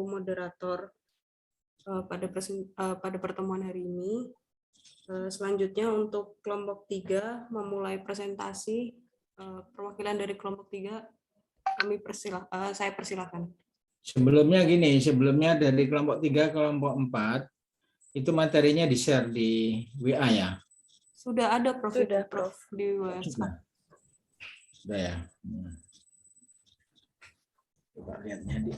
moderator pada pertemuan hari ini. Selanjutnya untuk kelompok 3 memulai presentasi. Perwakilan dari kelompok 3 saya persilahkan. Sebelumnya gini, sebelumnya dari kelompok 3 kelompok 4 itu materinya di-share di WA ya? Sudah ada Prof. Sudah, Prof. Di WA. Sudah ya. Coba lihatnya di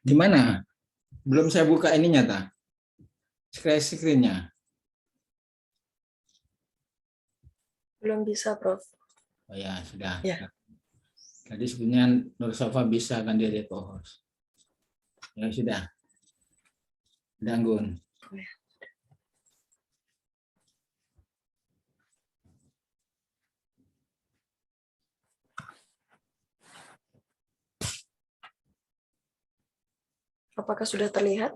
gimana? Belum saya buka ininya, ta? Screen-nya. Belum bisa, Prof. Oh ya, sudah. Ya. Tadi sebenarnya Nur Safa bisa kan dia host. Ya sudah. Anggun. Apakah sudah terlihat?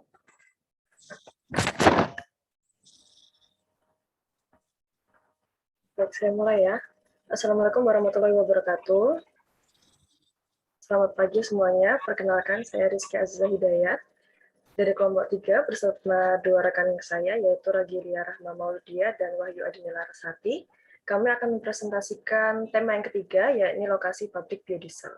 Baik, saya mulai ya. Assalamualaikum warahmatullahi wabarakatuh. Selamat pagi semuanya. Perkenalkan, saya Rizky Aziza Hidayat dari kelompok 3 bersama dua rekan saya, yaitu Ragilia Rahma Maulidia dan Wahyu Adinila Rasati. Kami akan mempresentasikan tema yang ketiga, yakni lokasi pabrik biodiesel.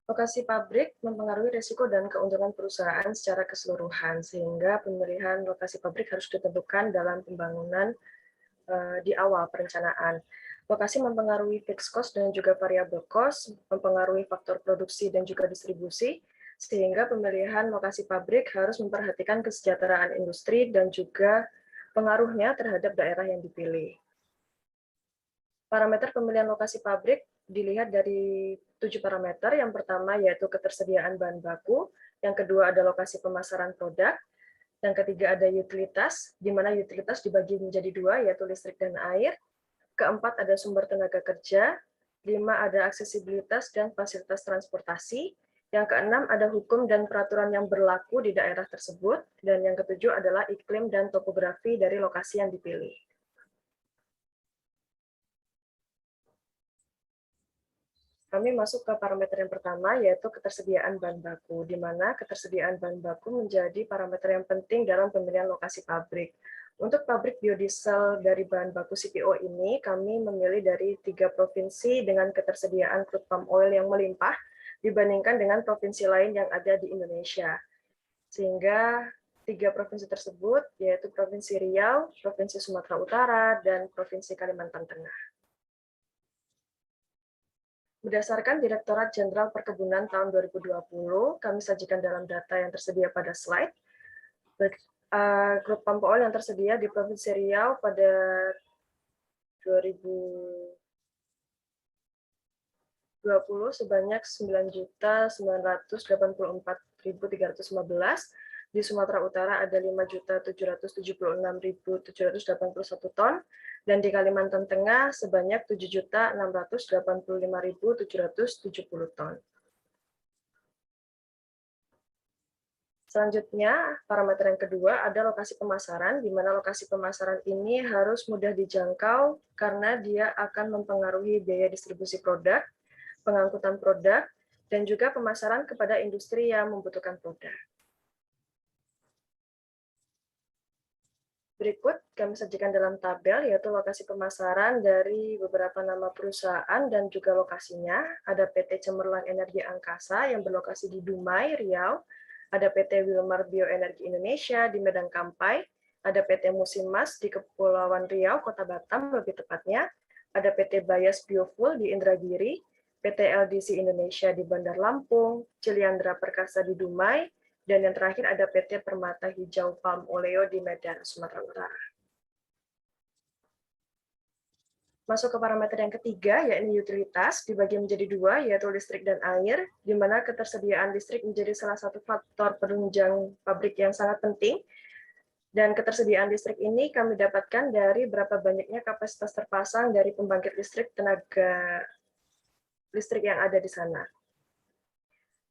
Lokasi pabrik mempengaruhi risiko dan keuntungan perusahaan secara keseluruhan, sehingga pemilihan lokasi pabrik harus ditentukan dalam pembangunan di awal perencanaan. Lokasi mempengaruhi fixed cost dan juga variable cost, mempengaruhi faktor produksi dan juga distribusi, sehingga pemilihan lokasi pabrik harus memperhatikan kesejahteraan industri dan juga pengaruhnya terhadap daerah yang dipilih. Parameter pemilihan lokasi pabrik dilihat dari 7 parameter. Yang pertama yaitu ketersediaan bahan baku, yang kedua ada lokasi pemasaran produk, yang ketiga ada utilitas, di mana utilitas dibagi menjadi 2, yaitu listrik dan air. Keempat ada sumber tenaga kerja, 5 ada aksesibilitas dan fasilitas transportasi, yang keenam ada hukum dan peraturan yang berlaku di daerah tersebut, dan yang ketujuh adalah iklim dan topografi dari lokasi yang dipilih. Kami masuk ke parameter yang pertama, yaitu ketersediaan bahan baku, di mana ketersediaan bahan baku menjadi parameter yang penting dalam pemilihan lokasi pabrik. Untuk pabrik biodiesel dari bahan baku CPO ini, kami memilih dari 3 provinsi dengan ketersediaan crude palm oil yang melimpah dibandingkan dengan provinsi lain yang ada di Indonesia. Sehingga 3 provinsi tersebut, yaitu Provinsi Riau, Provinsi Sumatera Utara, dan Provinsi Kalimantan Tengah. Berdasarkan Direktorat Jenderal Perkebunan tahun 2020, kami sajikan dalam data yang tersedia pada slide. Crude palm oil yang tersedia di Provinsi Riau pada 2020 sebanyak 9.984.315. Di Sumatera Utara ada 5.776.781 ton, dan di Kalimantan Tengah sebanyak 7.685.770 ton. Selanjutnya, parameter yang kedua ada lokasi pemasaran, di mana lokasi pemasaran ini harus mudah dijangkau karena dia akan mempengaruhi biaya distribusi produk, pengangkutan produk, dan juga pemasaran kepada industri yang membutuhkan produk. Berikut kami sajikan dalam tabel, yaitu lokasi pemasaran dari beberapa nama perusahaan dan juga lokasinya. Ada PT Cemerlang Energi Angkasa yang berlokasi di Dumai, Riau. Ada PT Wilmar Bioenergi Indonesia di Medan Kampai. Ada PT Musimas di Kepulauan Riau, Kota Batam lebih tepatnya. Ada PT Bayas Biofuel di Indragiri. PT LDC Indonesia di Bandar Lampung. Ciliandra Perkasa di Dumai. Dan yang terakhir ada PT Permata Hijau Palm Oleo di Medan, Sumatera Utara. Masuk ke parameter yang ketiga, yakni utilitas, dibagi menjadi dua, yaitu listrik dan air, di mana ketersediaan listrik menjadi salah satu faktor penunjang pabrik yang sangat penting. Dan ketersediaan listrik ini kami dapatkan dari berapa banyaknya kapasitas terpasang dari pembangkit listrik tenaga listrik yang ada di sana.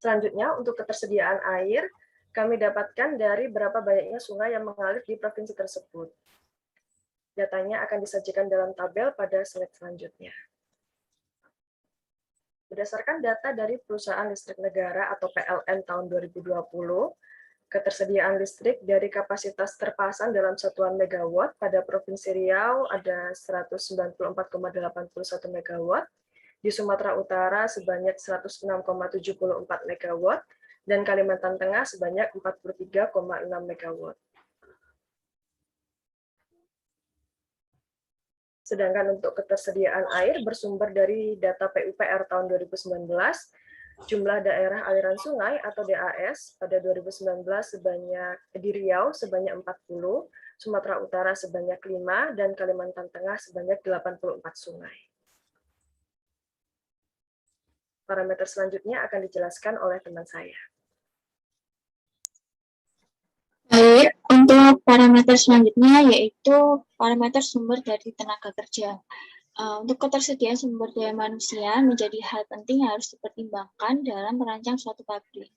Selanjutnya, untuk ketersediaan air, kami dapatkan dari berapa banyaknya sungai yang mengalir di provinsi tersebut. Datanya akan disajikan dalam tabel pada slide selanjutnya. Berdasarkan data dari Perusahaan Listrik Negara atau PLN tahun 2020, ketersediaan listrik dari kapasitas terpasang dalam satuan megawatt pada Provinsi Riau ada 194,81 megawatt, di Sumatera Utara sebanyak 106,74 megawatt, dan Kalimantan Tengah sebanyak 43,6 megawatt. Sedangkan untuk ketersediaan air bersumber dari data PUPR tahun 2019, jumlah daerah aliran sungai atau DAS pada 2019 di Riau sebanyak 40, Sumatera Utara sebanyak 5, dan Kalimantan Tengah sebanyak 84 sungai. Parameter selanjutnya akan dijelaskan oleh teman saya. Baik, untuk parameter selanjutnya yaitu parameter sumber dari tenaga kerja. Untuk ketersediaan sumber daya manusia menjadi hal penting yang harus dipertimbangkan dalam merancang suatu pabrik.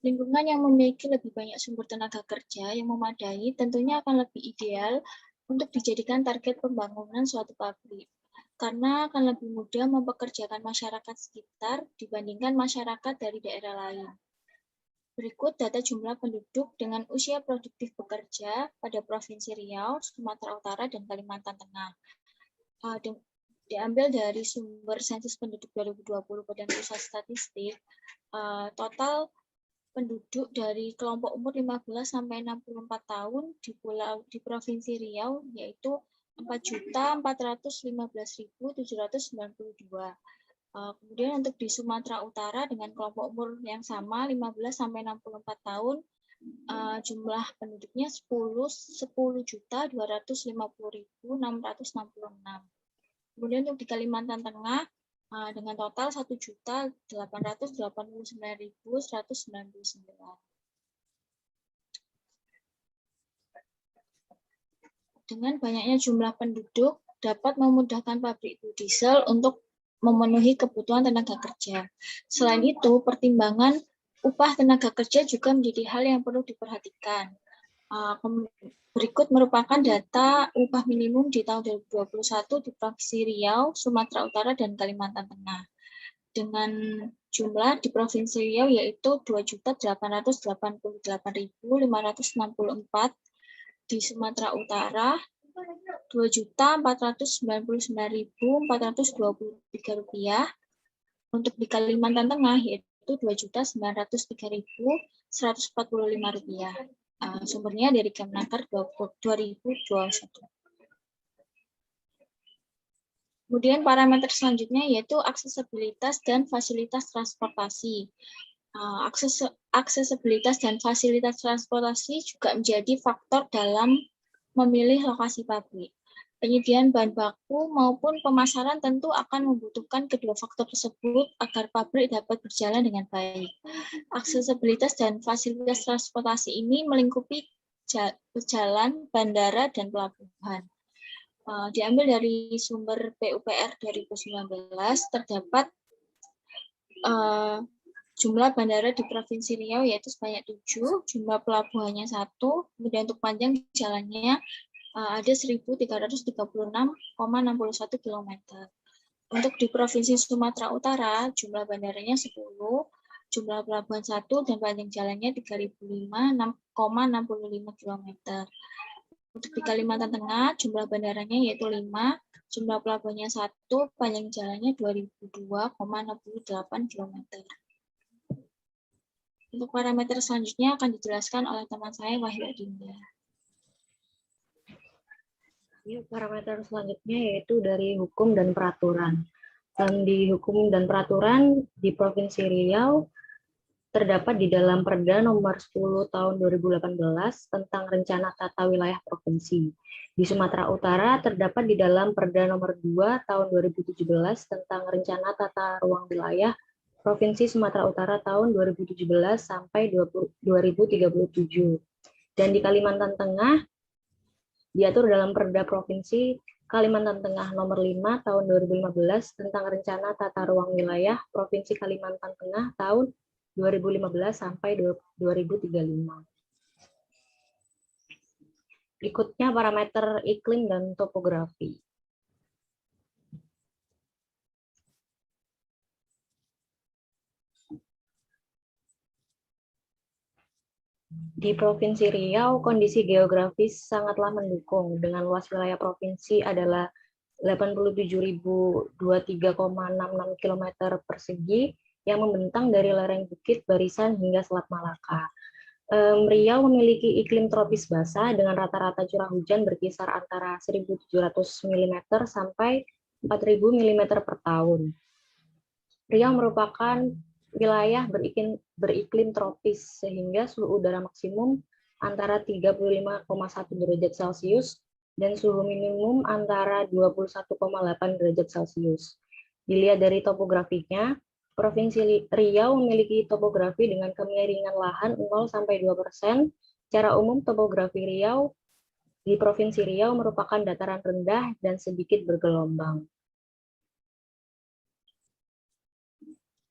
Lingkungan yang memiliki lebih banyak sumber tenaga kerja yang memadai tentunya akan lebih ideal untuk dijadikan target pembangunan suatu pabrik, karena akan lebih mudah mempekerjakan masyarakat sekitar dibandingkan masyarakat dari daerah lain. Berikut data jumlah penduduk dengan usia produktif bekerja pada Provinsi Riau, Sumatera Utara, dan Kalimantan Tengah. Diambil dari sumber sensus penduduk 2020 Badan Pusat Statistik, total penduduk dari kelompok umur 15 sampai 64 tahun di Provinsi Riau yaitu 4.415.792. Kemudian untuk di Sumatera Utara dengan kelompok umur yang sama 15 sampai 64 tahun jumlah penduduknya 10.250.666. Kemudian untuk di Kalimantan Tengah dengan total 1.889.199. Dengan banyaknya jumlah penduduk dapat memudahkan pabrik biodiesel untuk memenuhi kebutuhan tenaga kerja. Selain itu, pertimbangan upah tenaga kerja juga menjadi hal yang perlu diperhatikan. Berikut merupakan data upah minimum di tahun 2021 di Provinsi Riau, Sumatera Utara, dan Kalimantan Tengah. Dengan jumlah di Provinsi Riau yaitu 2.888.564, di Sumatera Utara 2.499.423 rupiah, untuk di Kalimantan Tengah yaitu 2.903.145 rupiah. Sumbernya dari Kemenaker 2021. Kemudian parameter selanjutnya yaitu aksesibilitas dan fasilitas transportasi. Aksesibilitas dan fasilitas transportasi juga menjadi faktor dalam memilih lokasi pabrik. Penyediaan bahan baku maupun pemasaran tentu akan membutuhkan kedua faktor tersebut agar pabrik dapat berjalan dengan baik. Aksesibilitas dan fasilitas transportasi ini melingkupi jalan, bandara, dan pelabuhan. Diambil dari sumber PUPR 2019, terdapat Jumlah bandara di Provinsi Riau yaitu sebanyak 7, jumlah pelabuhannya 1, kemudian untuk panjang jalannya ada 1.336,61 km. Untuk di Provinsi Sumatera Utara, jumlah bandaranya 10, jumlah pelabuhan 1, dan panjang jalannya 3.005,65 km. Untuk di Kalimantan Tengah, jumlah bandaranya yaitu 5, jumlah pelabuhannya 1, panjang jalannya 2002,68 km. Untuk parameter selanjutnya akan dijelaskan oleh teman saya Wahyu Adinda. Parameter selanjutnya yaitu dari hukum dan peraturan. Di hukum dan peraturan di Provinsi Riau terdapat di dalam Perda nomor 10 tahun 2018 tentang rencana tata wilayah provinsi. Di Sumatera Utara terdapat di dalam Perda nomor 2 tahun 2017 tentang rencana tata ruang wilayah Provinsi Sumatera Utara tahun 2017 sampai 2037. Dan di Kalimantan Tengah diatur dalam Perda Provinsi Kalimantan Tengah nomor 5 tahun 2015 tentang rencana tata ruang wilayah Provinsi Kalimantan Tengah tahun 2015 sampai 2035. Berikutnya parameter iklim dan topografi. Di Provinsi Riau, kondisi geografis sangatlah mendukung dengan luas wilayah provinsi adalah 87.023,66 km persegi yang membentang dari lereng Bukit Barisan hingga Selat Malaka. Riau memiliki iklim tropis basah dengan rata-rata curah hujan berkisar antara 1.700 mm sampai 4.000 mm per tahun. Riau merupakan wilayah beriklim tropis sehingga suhu udara maksimum antara 35,1 derajat Celcius dan suhu minimum antara 21,8 derajat Celcius. Dilihat dari topografinya, Provinsi Riau memiliki topografi dengan kemiringan lahan 0-2%. Secara umum, topografi Riau di Provinsi Riau merupakan dataran rendah dan sedikit bergelombang.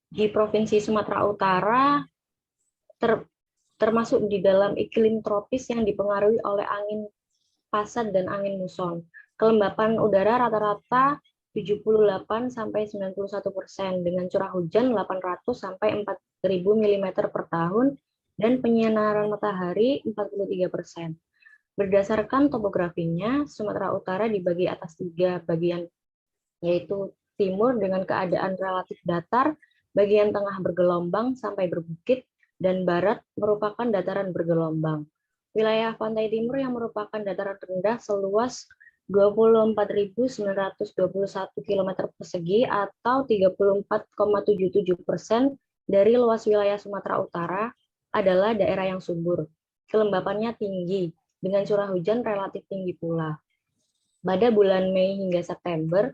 Di Provinsi Sumatera Utara, termasuk di dalam iklim tropis yang dipengaruhi oleh angin pasat dan angin muson. Kelembapan udara rata-rata 78-91% dengan curah hujan 800-4.000 mm per tahun dan penyinaran matahari 43%. Berdasarkan topografinya, Sumatera Utara dibagi atas 3 bagian, yaitu timur dengan keadaan relatif datar, bagian tengah bergelombang sampai berbukit, dan barat merupakan dataran bergelombang. Wilayah pantai timur yang merupakan dataran rendah seluas 24.921 km persegi atau 34,77% dari luas wilayah Sumatera Utara adalah daerah yang subur. Kelembapannya tinggi, dengan curah hujan relatif tinggi pula. Pada bulan Mei hingga September,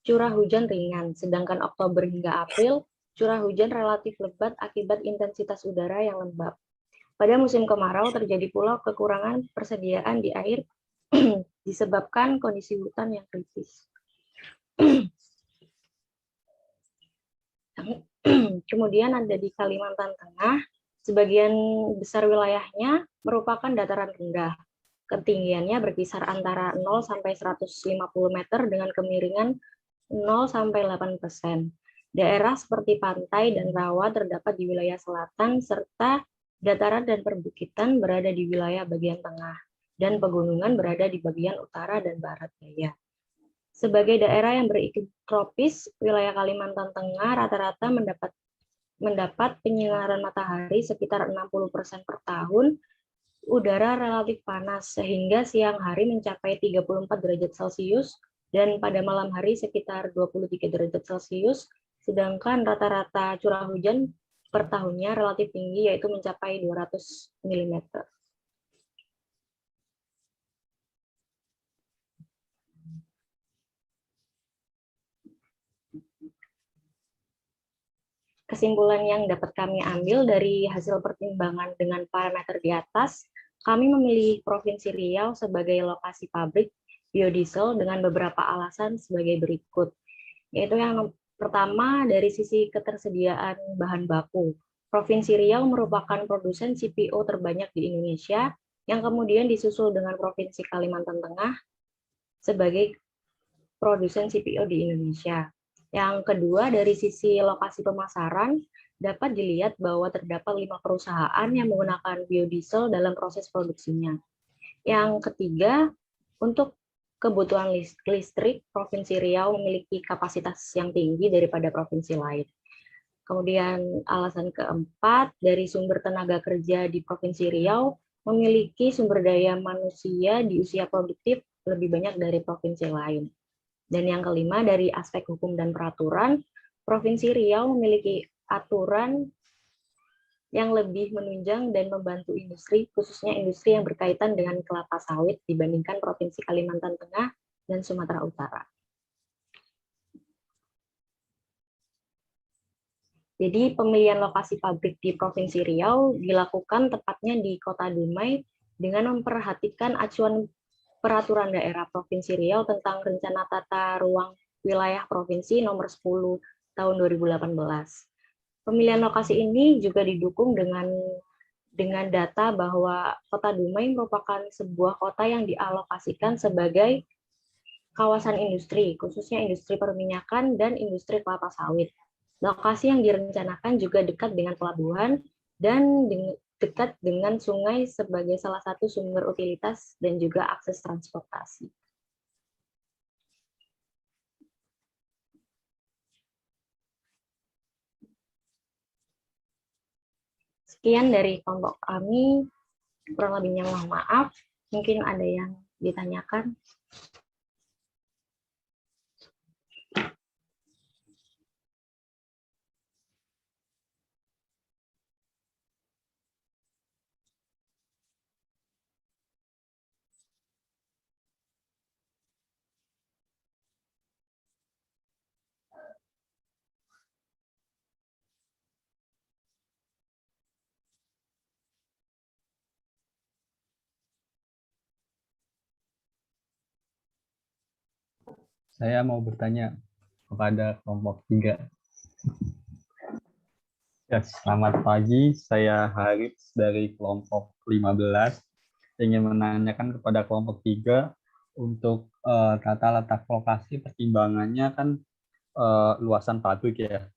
curah hujan ringan, sedangkan Oktober hingga April, curah hujan relatif lebat akibat intensitas udara yang lembab. Pada musim kemarau terjadi pula kekurangan persediaan di air disebabkan kondisi hutan yang kritis. Kemudian ada di Kalimantan Tengah, sebagian besar wilayahnya merupakan dataran rendah. Ketinggiannya berkisar antara 0 sampai 150 meter dengan kemiringan 0 sampai 8%. Daerah seperti pantai dan rawa terdapat di wilayah selatan serta dataran dan perbukitan berada di wilayah bagian tengah dan pegunungan berada di bagian utara dan barat daya. Sebagai daerah yang beriklim tropis, wilayah Kalimantan Tengah rata-rata mendapat penyinaran matahari sekitar 60% per tahun, udara relatif panas sehingga siang hari mencapai 34 derajat Celcius dan pada malam hari sekitar 23 derajat Celcius, sedangkan rata-rata curah hujan per tahunnya relatif tinggi yaitu mencapai 200 mm. Kesimpulan yang dapat kami ambil dari hasil pertimbangan dengan parameter di atas, kami memilih Provinsi Riau sebagai lokasi pabrik biodiesel dengan beberapa alasan sebagai berikut. Yaitu yang pertama, dari sisi ketersediaan bahan baku. Provinsi Riau merupakan produsen CPO terbanyak di Indonesia, yang kemudian disusul dengan Provinsi Kalimantan Tengah sebagai produsen CPO di Indonesia. Yang kedua, dari sisi lokasi pemasaran, dapat dilihat bahwa terdapat 5 perusahaan yang menggunakan biodiesel dalam proses produksinya. Yang ketiga, untuk kebutuhan listrik, Provinsi Riau memiliki kapasitas yang tinggi daripada provinsi lain. Kemudian alasan keempat, dari sumber tenaga kerja di Provinsi Riau memiliki sumber daya manusia di usia produktif lebih banyak dari provinsi lain. Dan yang kelima, dari aspek hukum dan peraturan, Provinsi Riau memiliki aturan yang lebih menunjang dan membantu industri, khususnya industri yang berkaitan dengan kelapa sawit dibandingkan Provinsi Kalimantan Tengah dan Sumatera Utara. Jadi pemilihan lokasi pabrik di Provinsi Riau dilakukan tepatnya di Kota Dumai dengan memperhatikan acuan Peraturan Daerah Provinsi Riau tentang Rencana Tata Ruang Wilayah Provinsi Nomor 10 Tahun 2018. Pemilihan lokasi ini juga didukung dengan data bahwa Kota Dumai merupakan sebuah kota yang dialokasikan sebagai kawasan industri, khususnya industri perminyakan dan industri kelapa sawit. Lokasi yang direncanakan juga dekat dengan pelabuhan dan dekat dengan sungai sebagai salah satu sumber utilitas dan juga akses transportasi. Sekian dari kelompok kami, kurang lebihnya mohon maaf. Mungkin ada yang ditanyakan. Saya mau bertanya kepada kelompok 3. Ya, selamat pagi, saya Haris dari kelompok 15. Ingin menanyakan kepada kelompok 3 untuk tata letak lokasi pertimbangannya kan luasan pabrik ya.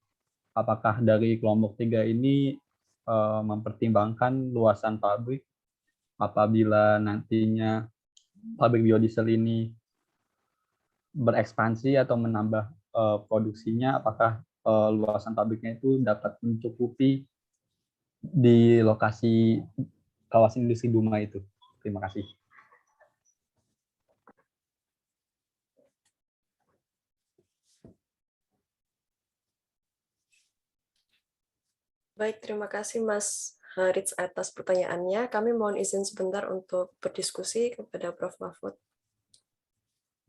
Apakah dari kelompok 3 ini mempertimbangkan luasan pabrik apabila nantinya pabrik biodiesel ini berekspansi atau menambah produksinya, apakah luasan pabriknya itu dapat mencukupi di lokasi kawasan industri Dumai itu. Terima kasih. Baik, terima kasih Mas Haritz atas pertanyaannya. Kami mohon izin sebentar untuk berdiskusi kepada Prof. Mahfud.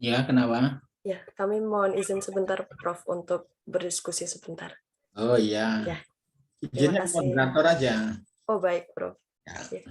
Ya, kenapa? Ya, kami mohon izin sebentar Prof untuk berdiskusi sebentar. Oh iya. Ya, Izinnya kasih. moderator aja. Oh baik, Prof. Ya. Ya.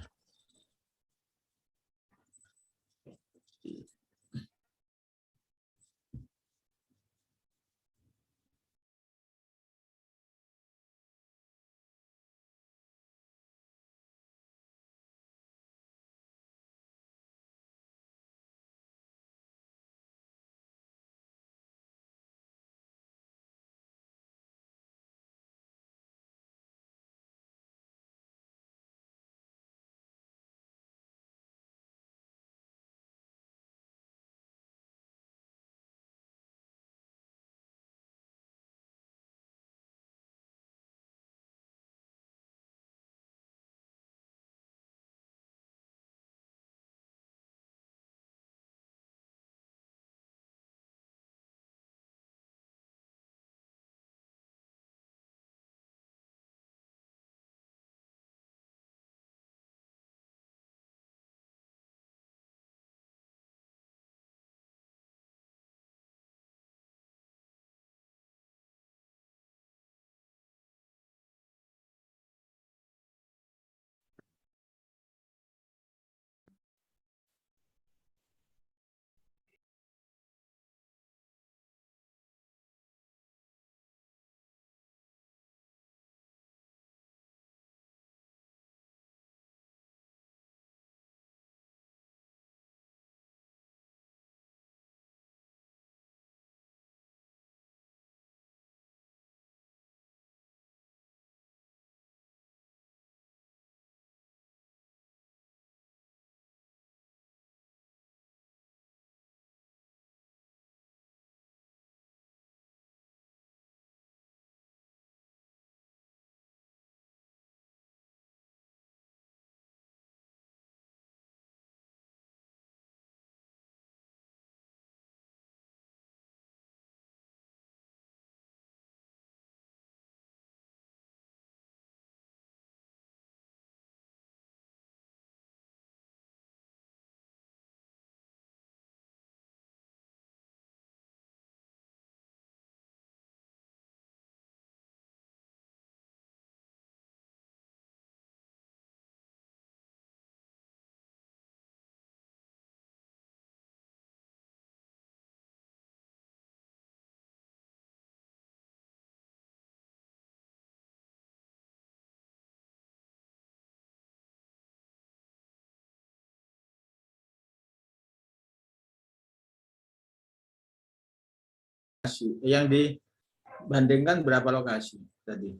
yang dibandingkan berapa lokasi tadi?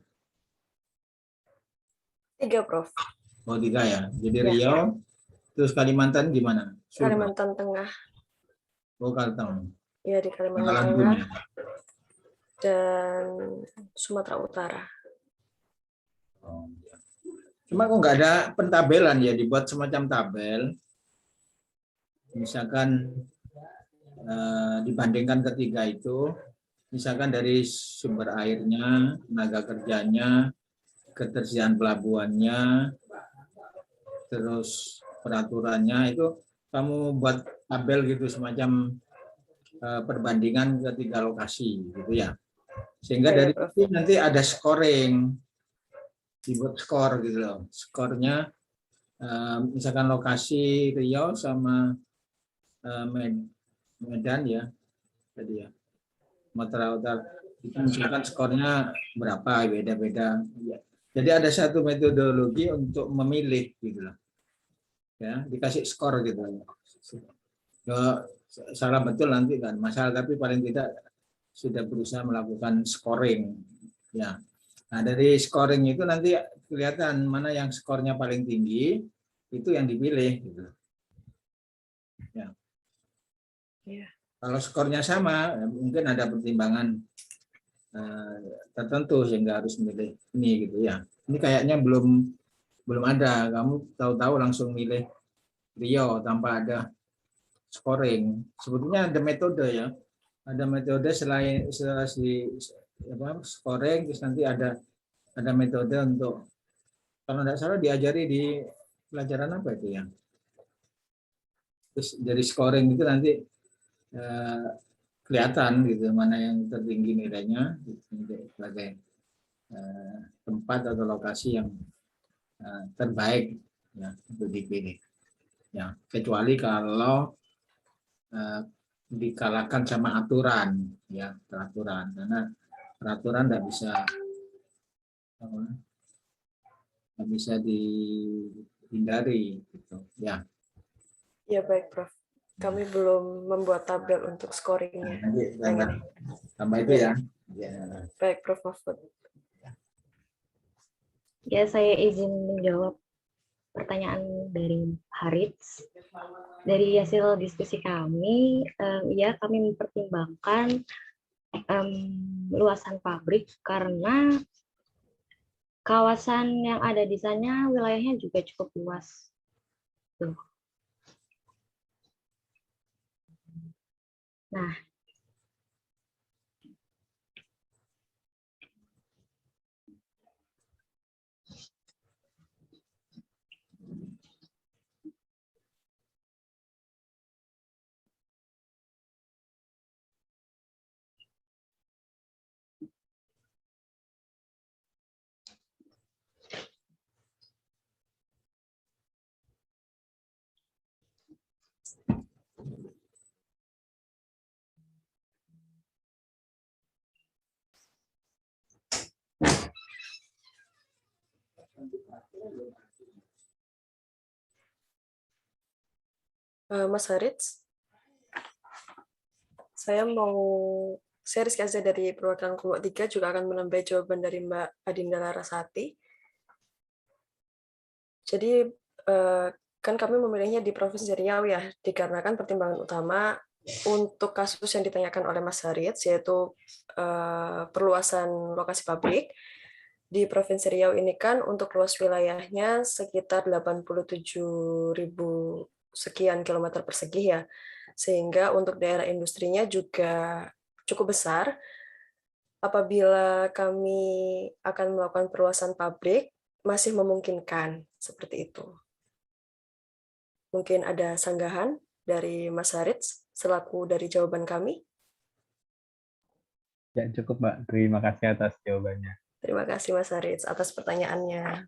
3, Prof. Oh 3 ya. Jadi Ya. Riau, terus Kalimantan gimana? Sulbar. Kalimantan Tengah. Oh Kalteng. Ya, di Kalimantan Pangkalan Bun Tengah ya. dan Sumatera Utara. Oh, ya. Cuma kok nggak ada pentabelan ya, dibuat semacam tabel. Misalkan dibandingkan ketiga itu, misalkan dari sumber airnya, tenaga kerjanya, ketersediaan pelabuhannya, terus peraturannya itu kamu buat tabel gitu semacam perbandingan ketiga lokasi gitu ya. Sehingga Ya, dari Prof. itu nanti ada scoring, dibuat skor gitu loh. Skornya misalkan lokasi Riau sama Medan ya tadi ya, Sumatera Utara itu misalkan skornya berapa, beda-beda ya. Jadi ada satu metodologi untuk memilih gitu loh ya, dikasih skor gitu ya, salah betul nanti kan masalah, tapi paling tidak sudah berusaha melakukan scoring ya. Nah dari scoring itu nanti kelihatan mana yang skornya paling tinggi, itu yang dipilih gitu ya. Iya. Kalau skornya sama, mungkin ada pertimbangan tertentu sehingga harus milih ini gitu ya. Ini kayaknya belum ada. Kamu tahu-tahu langsung milih Rio tanpa ada scoring. Sebetulnya ada metode ya. Ada metode selain scoring, terus nanti ada metode untuk, kalau tidak salah diajari di pelajaran apa itu ya. Terus dari scoring itu nanti kelihatan gitu mana yang tertinggi nilainya sebagai tempat atau lokasi yang terbaik ya untuk dipilih ya, kecuali kalau dikalahkan sama aturan ya, peraturan, karena peraturan nggak bisa dihindari gitu ya. Ya, baik, Prof. Kami belum membuat tabel untuk scoringnya. Nanti tambah itu ya. Baik, Prof. Mahfud. Ya, saya izin menjawab pertanyaan dari Harits. Dari hasil diskusi kami, ya kami mempertimbangkan luasan pabrik karena kawasan yang ada di sana wilayahnya juga cukup luas. Tuh. Nah, Mas Harits, saya Rizky Azza dari perwakilan kelompok 3 juga akan menambah jawaban dari Mbak Adinda Larasati. Jadi kan kami memilihnya di Provinsi Riau ya, dikarenakan pertimbangan utama untuk kasus yang ditanyakan oleh Mas Harits, yaitu perluasan lokasi pabrik. Di Provinsi Riau ini kan untuk luas wilayahnya sekitar 87.000 sekian kilometer persegi ya, sehingga untuk daerah industrinya juga cukup besar. Apabila kami akan melakukan perluasan pabrik, masih memungkinkan seperti itu. Mungkin ada sanggahan dari Mas Harits selaku dari jawaban kami. Ya, cukup, Mbak. Terima kasih atas jawabannya. Terima kasih Mas Harits atas pertanyaannya.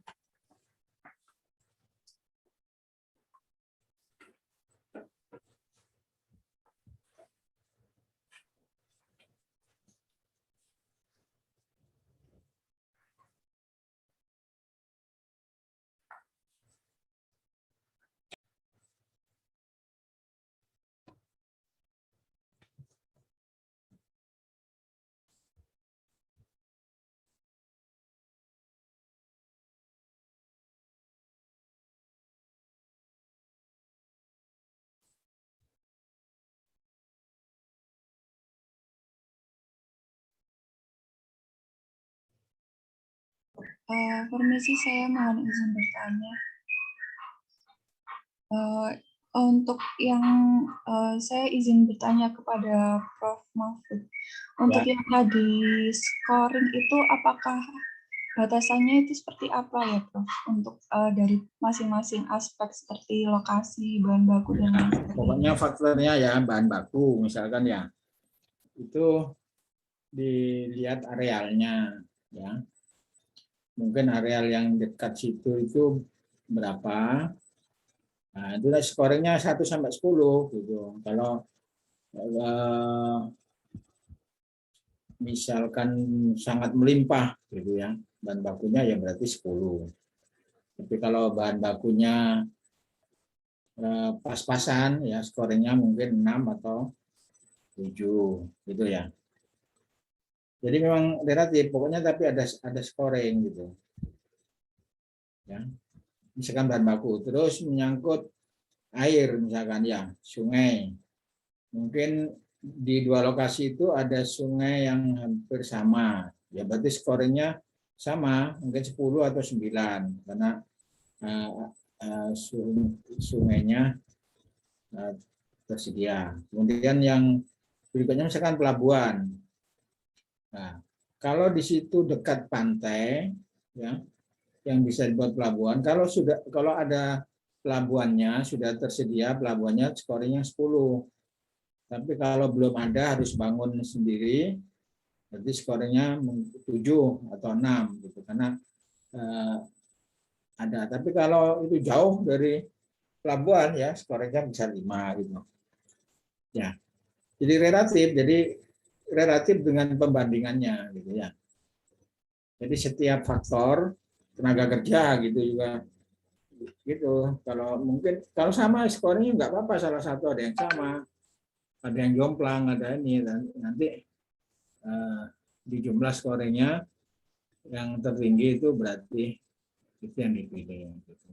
Permisi, saya mohon izin bertanya. Untuk yang saya izin bertanya kepada Prof. Mahfud. Untuk yang tadi scoring itu apakah batasannya itu seperti apa ya, Prof? Untuk dari masing-masing aspek seperti lokasi, bahan baku dan lain sebagainya. Pokoknya faktornya ya bahan baku misalkan ya, itu dilihat arealnya ya. Mungkin areal yang dekat situ itu berapa. Nah, itu scoringnya 1 sampai 10 gitu. Kalau misalkan sangat melimpah gitu ya, bahan bakunya ya berarti 10. Tapi kalau bahan bakunya pas-pasan ya, scoringnya mungkin 6 atau 7 gitu ya. Jadi memang relatif, pokoknya tapi ada scoring gitu. Ya. Misalkan bahan baku, terus menyangkut air misalkan ya, sungai. Mungkin di 2 lokasi itu ada sungai yang hampir sama. Ya berarti scoringnya sama, mungkin 10 atau 9 karena sungainya tersedia. Kemudian yang berikutnya misalkan pelabuhan. Nah, kalau di situ dekat pantai, ya, yang bisa dibuat pelabuhan. Kalau ada pelabuhannya sudah tersedia, pelabuhannya skornya 10. Tapi kalau belum ada harus bangun sendiri, berarti skornya 7 atau 6 gitu. Karena ada. Tapi kalau itu jauh dari pelabuhan ya skornya bisa 5 gitu. Ya. Jadi relatif dengan pembandingannya gitu ya. Jadi setiap faktor tenaga kerja gitu juga gitu. Kalau sama skornya nggak apa-apa, salah satu ada yang sama, ada yang jomplang, ada ini, dan nanti di jumlah skornya yang tertinggi itu berarti itu yang dipilih. Gitu.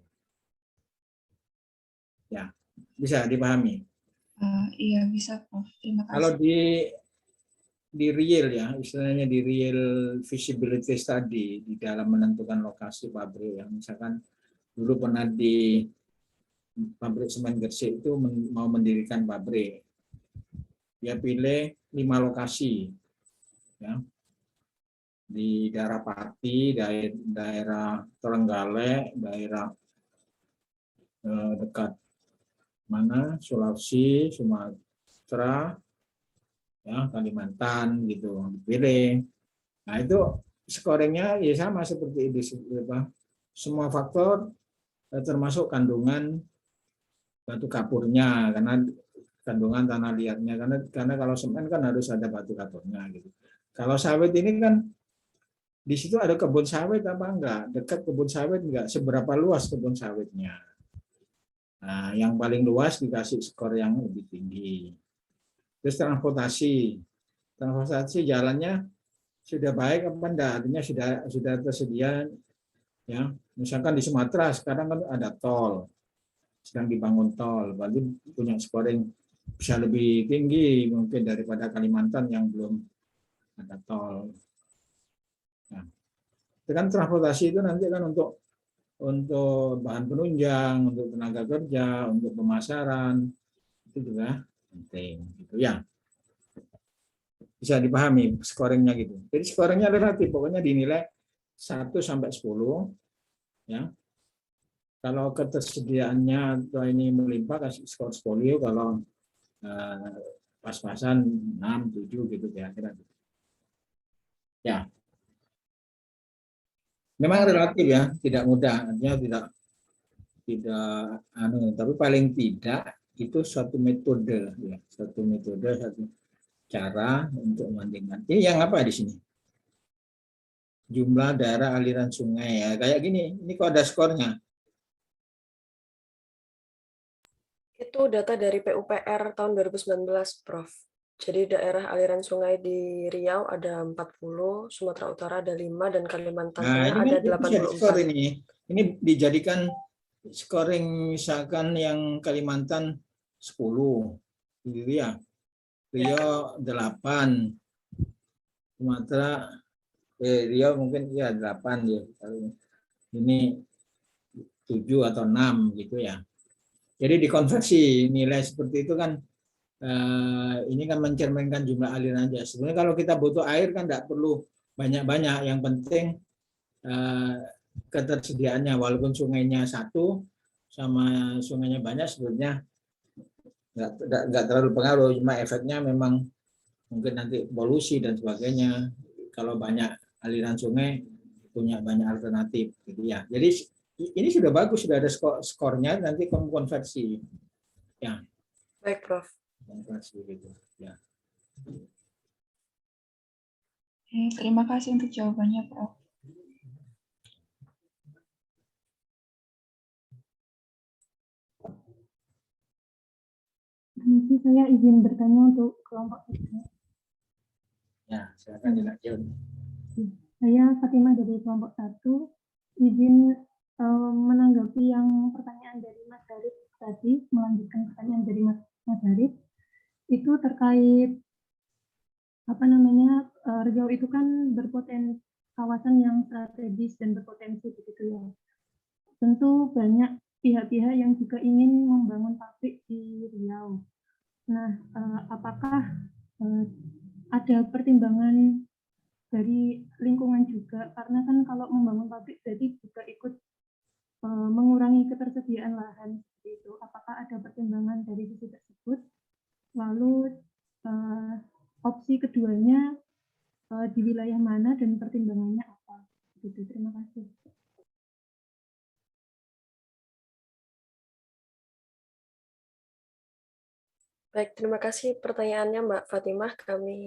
Ya, bisa dipahami. Iya bisa, Prof. Terima kasih. Kalau di real ya, istilahnya di real feasibility study di dalam menentukan lokasi pabrik yang misalkan dulu pernah di pabrik semen Gresik itu mau mendirikan pabrik, dia pilih 5 lokasi ya, di daerah Pati, daerah Trenggalek, daerah dekat mana Sulawesi, Sumatera, ya Kalimantan gitu dipilih. Nah itu scoringnya ya sama seperti itu, semua faktor termasuk kandungan batu kapurnya, karena kandungan tanah liatnya, karena kalau semen kan harus ada batu kapurnya gitu. Kalau sawit ini kan di situ ada kebun sawit apa enggak, dekat kebun sawit enggak, seberapa luas kebun sawitnya. Nah yang paling luas dikasih skor yang lebih tinggi. Terus transportasi jalannya sudah baik apa enggak, artinya sudah tersedia ya. Misalkan di Sumatera sekarang kan ada tol, sedang dibangun tol, berarti punya scoring bisa lebih tinggi mungkin daripada Kalimantan yang belum ada tol. Nah, itu kan transportasi itu nanti kan untuk bahan penunjang, untuk tenaga kerja, untuk pemasaran, itu juga penting gitu ya. Bisa dipahami scoringnya gitu. Jadi scoringnya relatif, pokoknya dinilai 1 sampai 10 ya. Kalau ketersediaannya atau ini melimpah kasih skor 10, kalau pas-pasan 6, 7 gitu kira-kira. Ya. Memang relatif ya, tidak mudah, artinya tidak tapi paling tidak itu suatu metode ya, satu cara untuk membandingkan. Ini yang apa di sini? Jumlah daerah aliran sungai ya, kayak gini. Ini kok ada skornya? Itu data dari PUPR tahun 2019, Prof. Jadi daerah aliran sungai di Riau ada 40, Sumatera Utara ada 5, dan Kalimantan Tengah ada 84. Skor ini dijadikan scoring, misalkan yang Kalimantan 10, gitu ya. Riau 8, Sumatera Riau mungkin ya 8 ya. Kalau ini 7 atau 6 gitu ya. Jadi dikonversi nilai seperti itu kan ini kan mencerminkan jumlah aliran aja. Sebenarnya kalau kita butuh air kan tidak perlu banyak-banyak. Yang penting ketersediaannya. Walaupun sungainya satu sama sungainya banyak, sebenarnya nggak terlalu pengaruh. Cuma efeknya memang mungkin nanti polusi dan sebagainya. Kalau banyak aliran sungai punya banyak alternatif, gitu ya. Jadi ini sudah bagus, sudah ada skornya. Nanti kamu konversi, ya. Baik, Prof. Konversi gitu, ya. Terima kasih untuk jawabannya, Prof. Mungkin saya izin bertanya untuk kelompok 3. Ya, silakan dilanjut. Saya Fatimah dari kelompok 1. Izin menanggapi yang pertanyaan dari Mas Haris tadi, melanjutkan pertanyaan dari Mas Haris, itu terkait Riau itu kan berpotensi kawasan yang strategis dan berpotensi begitu ya. Tentu banyak pihak-pihak yang juga ingin membangun pabrik di Riau. Nah, apakah ada pertimbangan dari lingkungan juga? Karena kan kalau membangun pabrik jadi juga ikut mengurangi ketersediaan lahan itu. Apakah ada pertimbangan dari sisi tersebut? Lalu opsi keduanya di wilayah mana dan pertimbangannya apa? Gitu. Terima kasih. Baik, terima kasih pertanyaannya Mbak Fatimah. Kami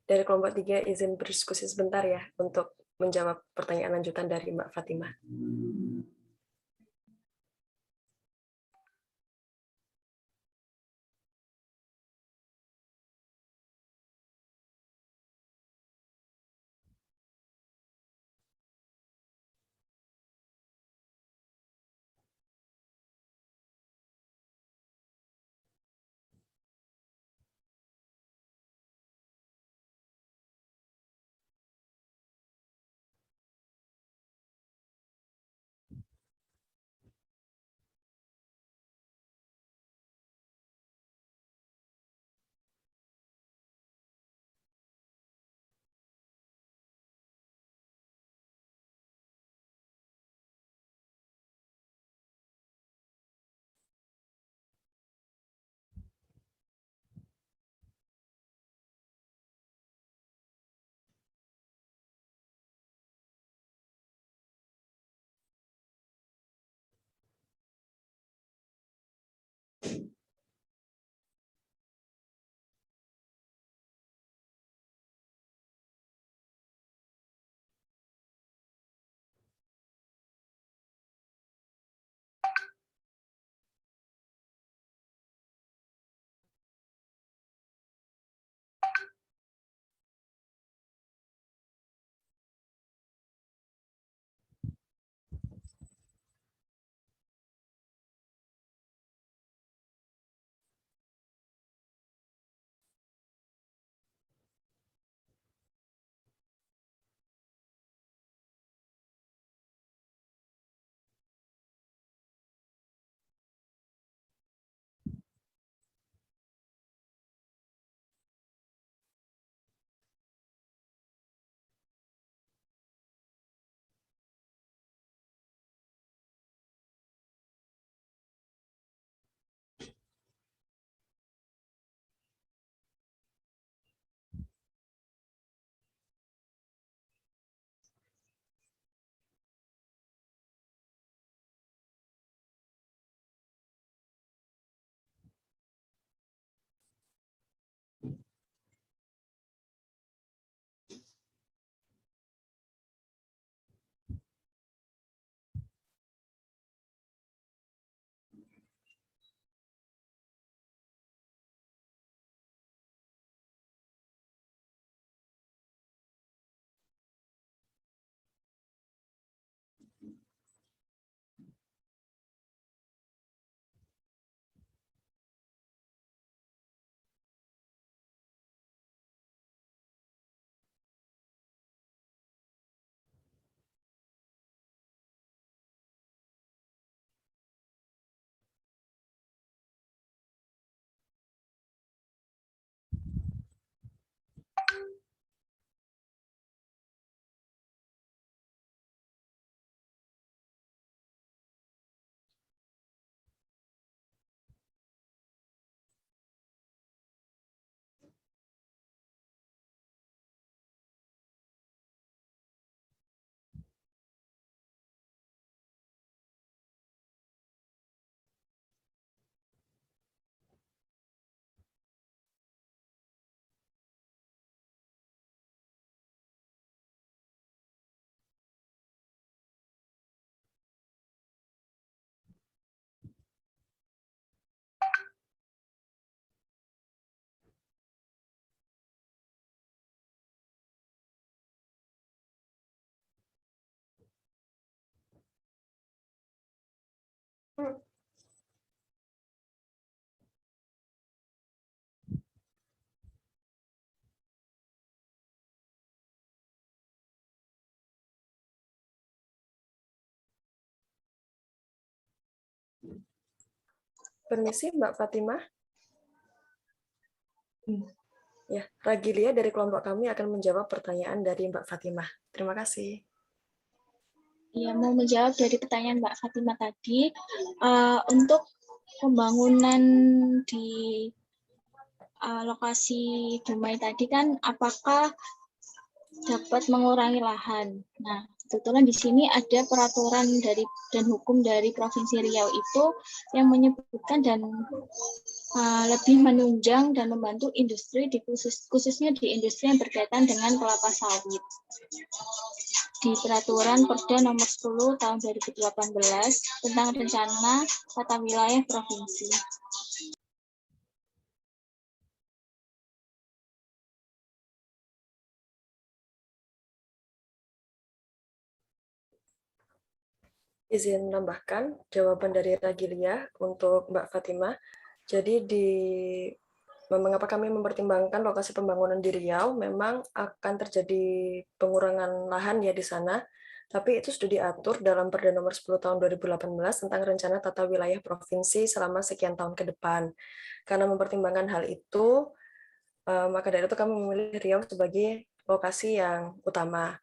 dari kelompok 3 izin berdiskusi sebentar ya untuk menjawab pertanyaan lanjutan dari Mbak Fatimah. Permisi, Mbak Fatimah. Iya. Ya, Ragilia dari kelompok kami akan menjawab pertanyaan dari Mbak Fatimah. Terima kasih. Ya, mau menjawab dari pertanyaan Mbak Fatimah tadi, untuk pembangunan di lokasi Dumai tadi kan apakah dapat mengurangi lahan. Nah, kebetulan di sini ada peraturan dan hukum dari Provinsi Riau itu yang menyebutkan dan lebih menunjang dan membantu industri khususnya di industri yang berkaitan dengan kelapa sawit. Di peraturan Perda nomor 10 tahun 2018 tentang rencana tata wilayah provinsi. Izin menambahkan jawaban dari Ragilia untuk Mbak Fatimah. Jadi mengapa kami mempertimbangkan lokasi pembangunan di Riau, memang akan terjadi pengurangan lahan ya di sana, tapi itu sudah diatur dalam Perda nomor 10 tahun 2018 tentang rencana tata wilayah provinsi selama sekian tahun ke depan. Karena mempertimbangkan hal itu, maka dari itu kami memilih Riau sebagai lokasi yang utama.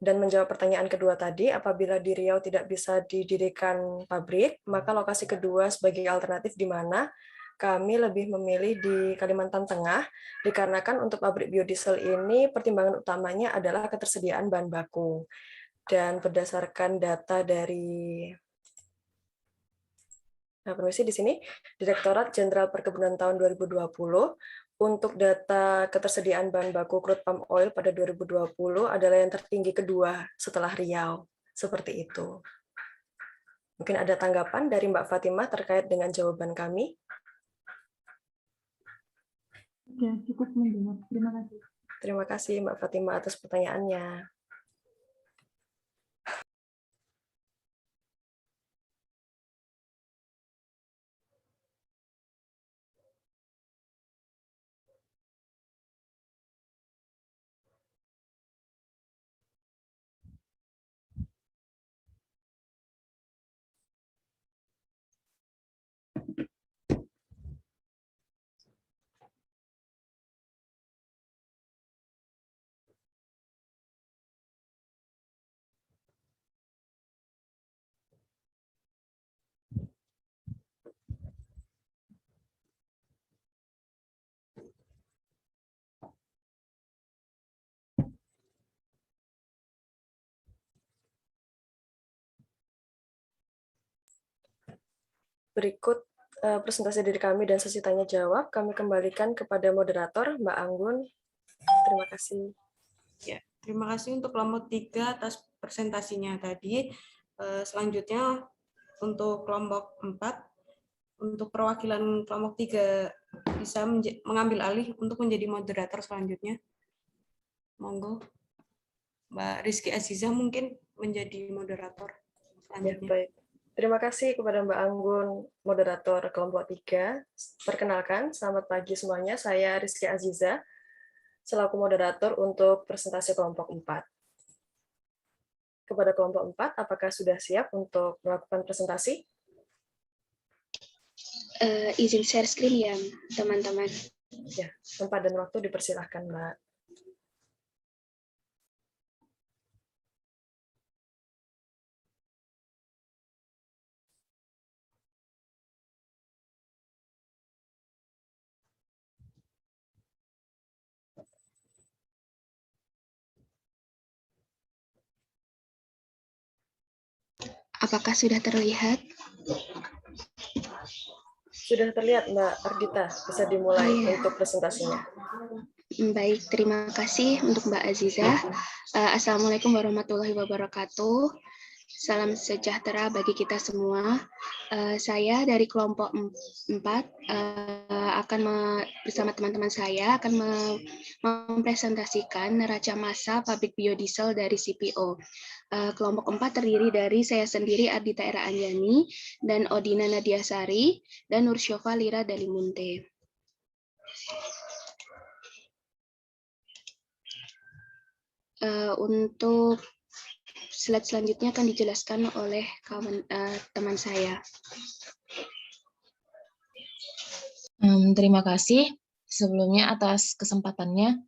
Dan menjawab pertanyaan kedua tadi, apabila di Riau tidak bisa didirikan pabrik, maka lokasi kedua sebagai alternatif di mana kami lebih memilih di Kalimantan Tengah, dikarenakan untuk pabrik biodiesel ini pertimbangan utamanya adalah ketersediaan bahan baku. Dan berdasarkan data dari permisi di sini, Direktorat Jenderal Perkebunan tahun 2020, untuk data ketersediaan bahan baku crude palm oil pada 2020 adalah yang tertinggi kedua setelah Riau. Seperti itu. Mungkin ada tanggapan dari Mbak Fatimah terkait dengan jawaban kami? Ya, cukup menjawab. Terima kasih. Terima kasih Mbak Fatimah atas pertanyaannya. Berikut presentasi dari kami dan sesi tanya jawab. Kami kembalikan kepada moderator, Mbak Anggun. Terima kasih. Ya, terima kasih untuk kelompok 3 atas presentasinya tadi. Selanjutnya untuk kelompok 4, untuk perwakilan kelompok 3 bisa mengambil alih untuk menjadi moderator selanjutnya. Monggo. Mbak Rizky Azizah mungkin menjadi moderator selanjutnya. Ya, baik. Terima kasih kepada Mbak Anggun, moderator kelompok 3. Perkenalkan, selamat pagi semuanya. Saya Rizky Aziza, selaku moderator untuk presentasi kelompok 4. Kepada kelompok 4, apakah sudah siap untuk melakukan presentasi? Izin share screen ya, teman-teman. Ya, tempat dan waktu dipersilahkan, Mbak. Apakah sudah terlihat? Sudah terlihat, Mbak Ardita. Bisa dimulai untuk presentasinya. Baik, terima kasih untuk Mbak Aziza. Assalamualaikum warahmatullahi wabarakatuh. Salam sejahtera bagi kita semua. Saya dari kelompok 4 akan bersama teman-teman saya akan mempresentasikan neraca massa pabrik biodiesel dari CPO. Kelompok 4 terdiri dari saya sendiri Ardita Era Anjani dan Odina Nadiasari dan Nursyova Lira Dalimunte. Untuk slide selanjutnya akan dijelaskan oleh teman saya. Terima kasih sebelumnya atas kesempatannya.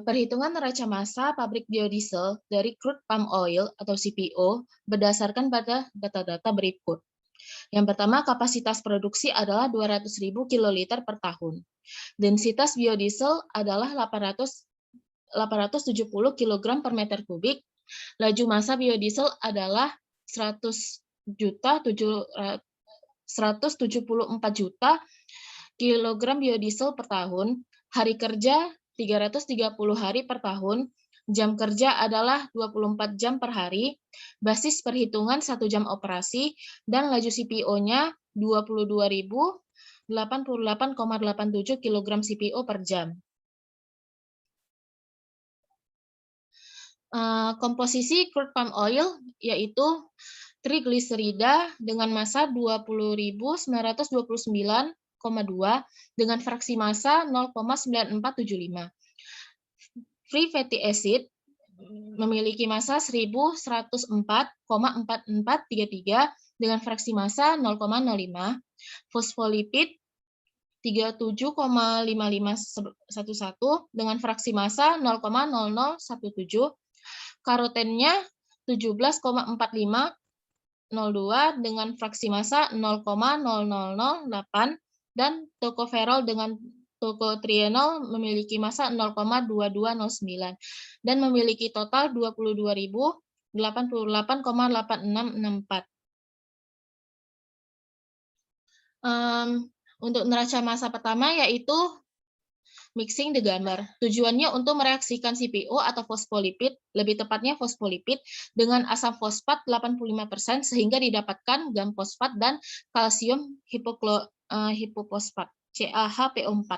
Perhitungan neraca massa pabrik biodiesel dari crude palm oil atau CPO berdasarkan pada data-data berikut. Yang pertama, kapasitas produksi adalah 200.000 kiloliter per tahun. Densitas biodiesel adalah 870 kg per meter kubik. Laju massa biodiesel adalah 174 juta kilogram biodiesel per tahun. Hari kerja 330 hari per tahun. Jam kerja adalah 24 jam per hari. Basis perhitungan 1 jam operasi dan laju CPO-nya 22.088,87 kg CPO per jam. Komposisi crude palm oil yaitu trigliserida dengan massa 20.929,2 dengan fraksi massa 0,9475. Free fatty acid memiliki massa 1.104,4433 dengan fraksi massa 0,05. Fosfolipid 37,5511 dengan fraksi massa 0,0017. Karotennya 17,4502 dengan fraksi massa 0,0008 dan tokoferol dengan tokotrienol memiliki massa 0,2209 dan memiliki total 22.088,8664. Untuk neraca massa pertama yaitu mixing degamer. Tujuannya untuk mereaksikan CPO atau fosfolipid, lebih tepatnya fosfolipid, dengan asam fosfat 85% sehingga didapatkan gam fosfat dan kalsium hipofosfat, CaHPO4.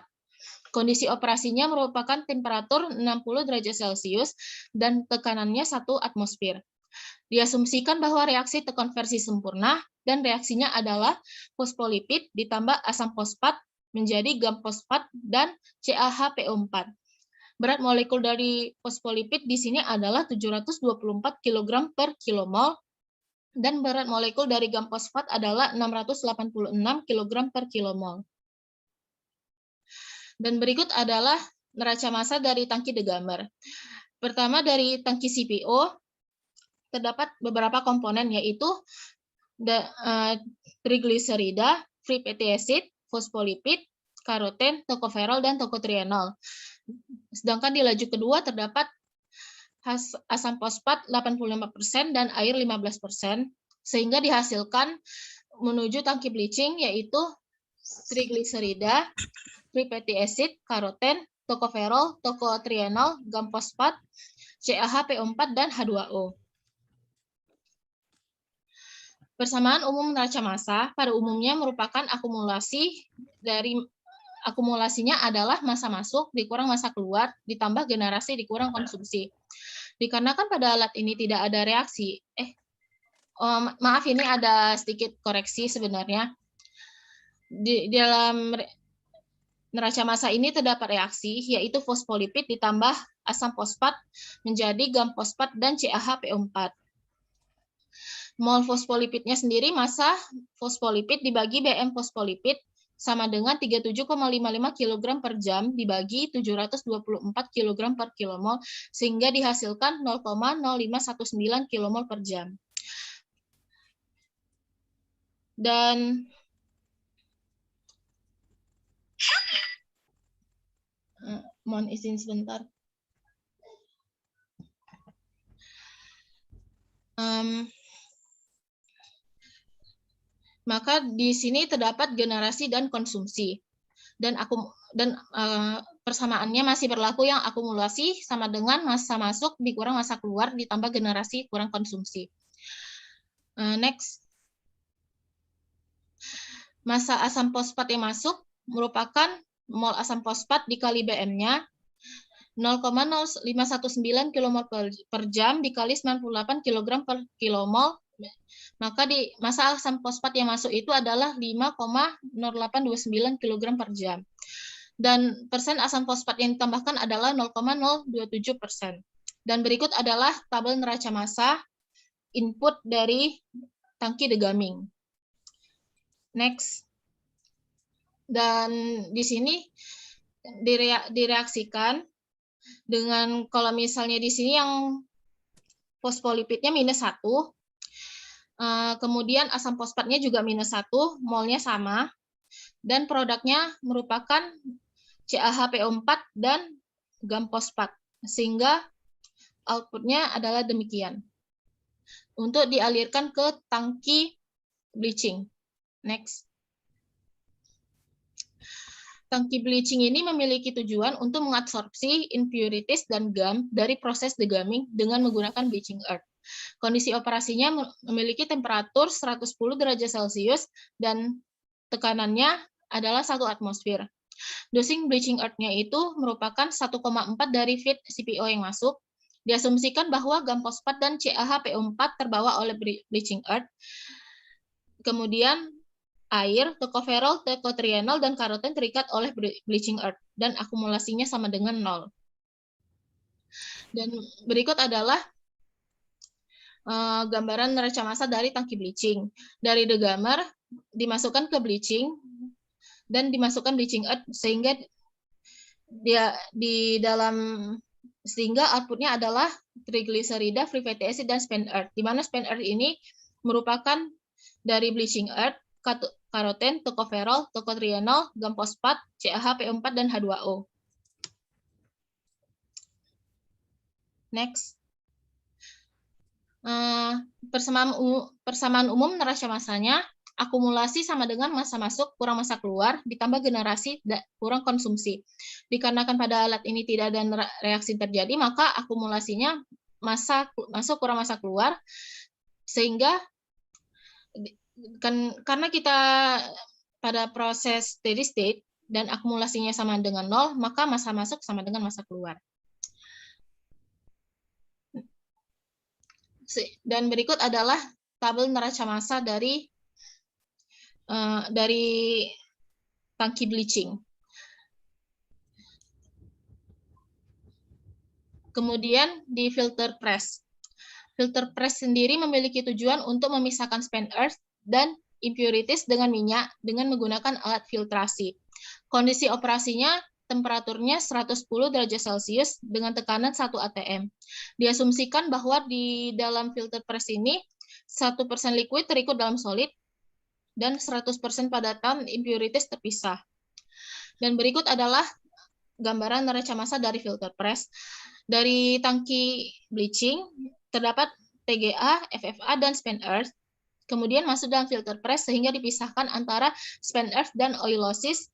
Kondisi operasinya merupakan temperatur 60 derajat Celcius dan tekanannya 1 atmosfer. Diasumsikan bahwa reaksi terkonversi sempurna dan reaksinya adalah fosfolipid ditambah asam fosfat menjadi gam fosfat dan CaHPO4. Berat molekul dari fosfolipid di sini adalah 724 kg per kilomol dan berat molekul dari gam fosfat adalah 686 kg per kilomol. Dan berikut adalah neraca massa dari tangki degamer. Pertama dari tangki CPO terdapat beberapa komponen yaitu trigliserida, free fatty acid, fosfolipid, karoten, tokoferol, dan tokotrienol. Sedangkan di laju kedua terdapat asam fosfat 85% dan air 15%, sehingga dihasilkan menuju tangki bleaching yaitu trigliserida, free fatty acid, karoten, tokoferol, tokotrienol, gam fosfat, CaHPO4, dan H2O. Persamaan umum neraca massa pada umumnya merupakan akumulasinya adalah massa masuk dikurang massa keluar ditambah generasi dikurang konsumsi. Dikarenakan pada alat ini tidak ada reaksi, maaf ini ada sedikit koreksi sebenarnya. Di dalam neraca massa ini terdapat reaksi yaitu fosfolipid ditambah asam fosfat menjadi gam fosfat dan CaHPO4. Mol fosfolipidnya sendiri, massa fosfolipid dibagi BM fosfolipid sama dengan 37,55 kg per jam dibagi 724 kg per kilomol, sehingga dihasilkan 0,0519 kmol per jam. Dan mohon izin sebentar. Maka di sini terdapat generasi dan konsumsi. Dan persamaannya masih berlaku yang akumulasi sama dengan massa masuk dikurang massa keluar ditambah generasi kurang konsumsi. Next. Massa asam fosfat yang masuk merupakan mol asam fosfat dikali BM-nya 0,0519 kmol per jam dikali 98 kg per kilomol. Maka di massa asam fosfat yang masuk itu adalah 5,0829 kg per jam. Dan persen asam fosfat yang ditambahkan adalah 0,027%. Dan berikut adalah tabel neraca massa input dari tangki degaming. Next. Dan di sini direaksikan dengan, kalau misalnya di sini yang fosfolipidnya -1, kemudian asam fosfatnya juga -1, molnya sama, dan produknya merupakan CaHPO4 dan gam fosfat, sehingga outputnya adalah demikian. Untuk dialirkan ke tangki bleaching. Next. Tangki bleaching ini memiliki tujuan untuk mengabsorpsi impurities dan gam dari proses degamming dengan menggunakan bleaching earth. Kondisi operasinya memiliki temperatur 110 derajat Celcius dan tekanannya adalah 1 atmosfer. Dosing bleaching earth-nya itu merupakan 1,4 dari feed CPO yang masuk. Diasumsikan bahwa gam fosfat dan CaHPO4 terbawa oleh bleaching earth. Kemudian air, tocopherol, tocotrienol, dan karoten terikat oleh bleaching earth, dan akumulasinya sama dengan 0. Dan berikut adalah gambaran neraca massa dari tangki bleaching. Dari degamer dimasukkan ke bleaching, dan dimasukkan bleaching earth, sehingga dia di dalam, sehingga outputnya adalah triglycerida, free fatty acid, dan spent earth, di mana spent earth ini merupakan dari bleaching earth, karoten, tocopherol, tocotrienol, gam fosfat, CaHPO4, dan H2O. Next. Persamaan umum neraca massanya, akumulasi sama dengan massa masuk kurang massa keluar, ditambah generasi kurang konsumsi. Dikarenakan pada alat ini tidak ada reaksi terjadi, maka akumulasinya massa masuk kurang massa keluar, sehingga karena kita pada proses steady state dan akumulasinya sama dengan 0, maka massa masuk sama dengan massa keluar. Dan berikut adalah tabel neraca massa dari tangki bleaching. Kemudian di filter press. Filter press sendiri memiliki tujuan untuk memisahkan spent earth dan impurities dengan minyak dengan menggunakan alat filtrasi. Kondisi operasinya temperaturnya 110 derajat Celcius dengan tekanan 1 atm. Diasumsikan bahwa di dalam filter press ini 1% liquid terikut dalam solid dan 100% padatan impurities terpisah. Dan berikut adalah gambaran neraca massa dari filter press. Dari tangki bleaching terdapat TGA, FFA, dan spent earth. Kemudian masuk dalam filter press sehingga dipisahkan antara spent earth dan oilosis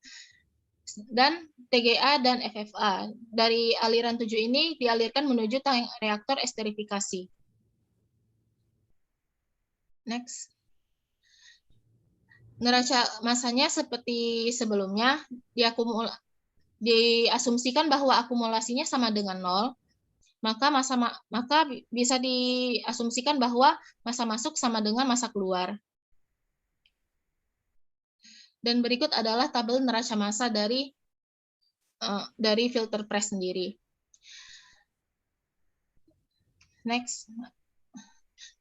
dan TGA dan FFA. Dari aliran 7 ini dialirkan menuju tank reaktor esterifikasi. Next. Neraca massanya seperti sebelumnya, diasumsikan bahwa akumulasinya sama dengan 0, maka bisa diasumsikan bahwa massa masuk sama dengan massa keluar. Dan berikut adalah tabel neraca massa dari filter press sendiri. Next.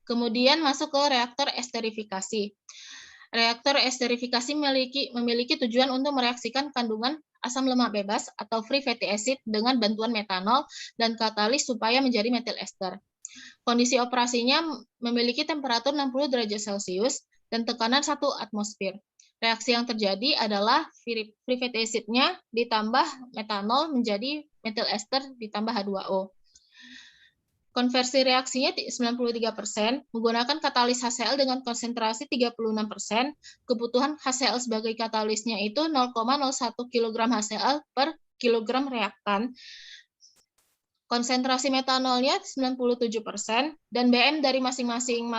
Kemudian masuk ke reaktor esterifikasi. Reaktor esterifikasi memiliki tujuan untuk mereaksikan kandungan asam lemak bebas atau free fatty acid dengan bantuan metanol dan katalis supaya menjadi metil ester. Kondisi operasinya memiliki temperatur 60 derajat Celcius dan tekanan 1 atmosfer. Reaksi yang terjadi adalah free fatty acid-nya ditambah metanol menjadi metil ester ditambah H2O. Konversi reaksinya 93%, menggunakan katalis HCl dengan konsentrasi 36%, kebutuhan HCl sebagai katalisnya itu 0,01 kg HCl per kilogram reaktan. Konsentrasi metanolnya 97%, dan BM dari masing-masing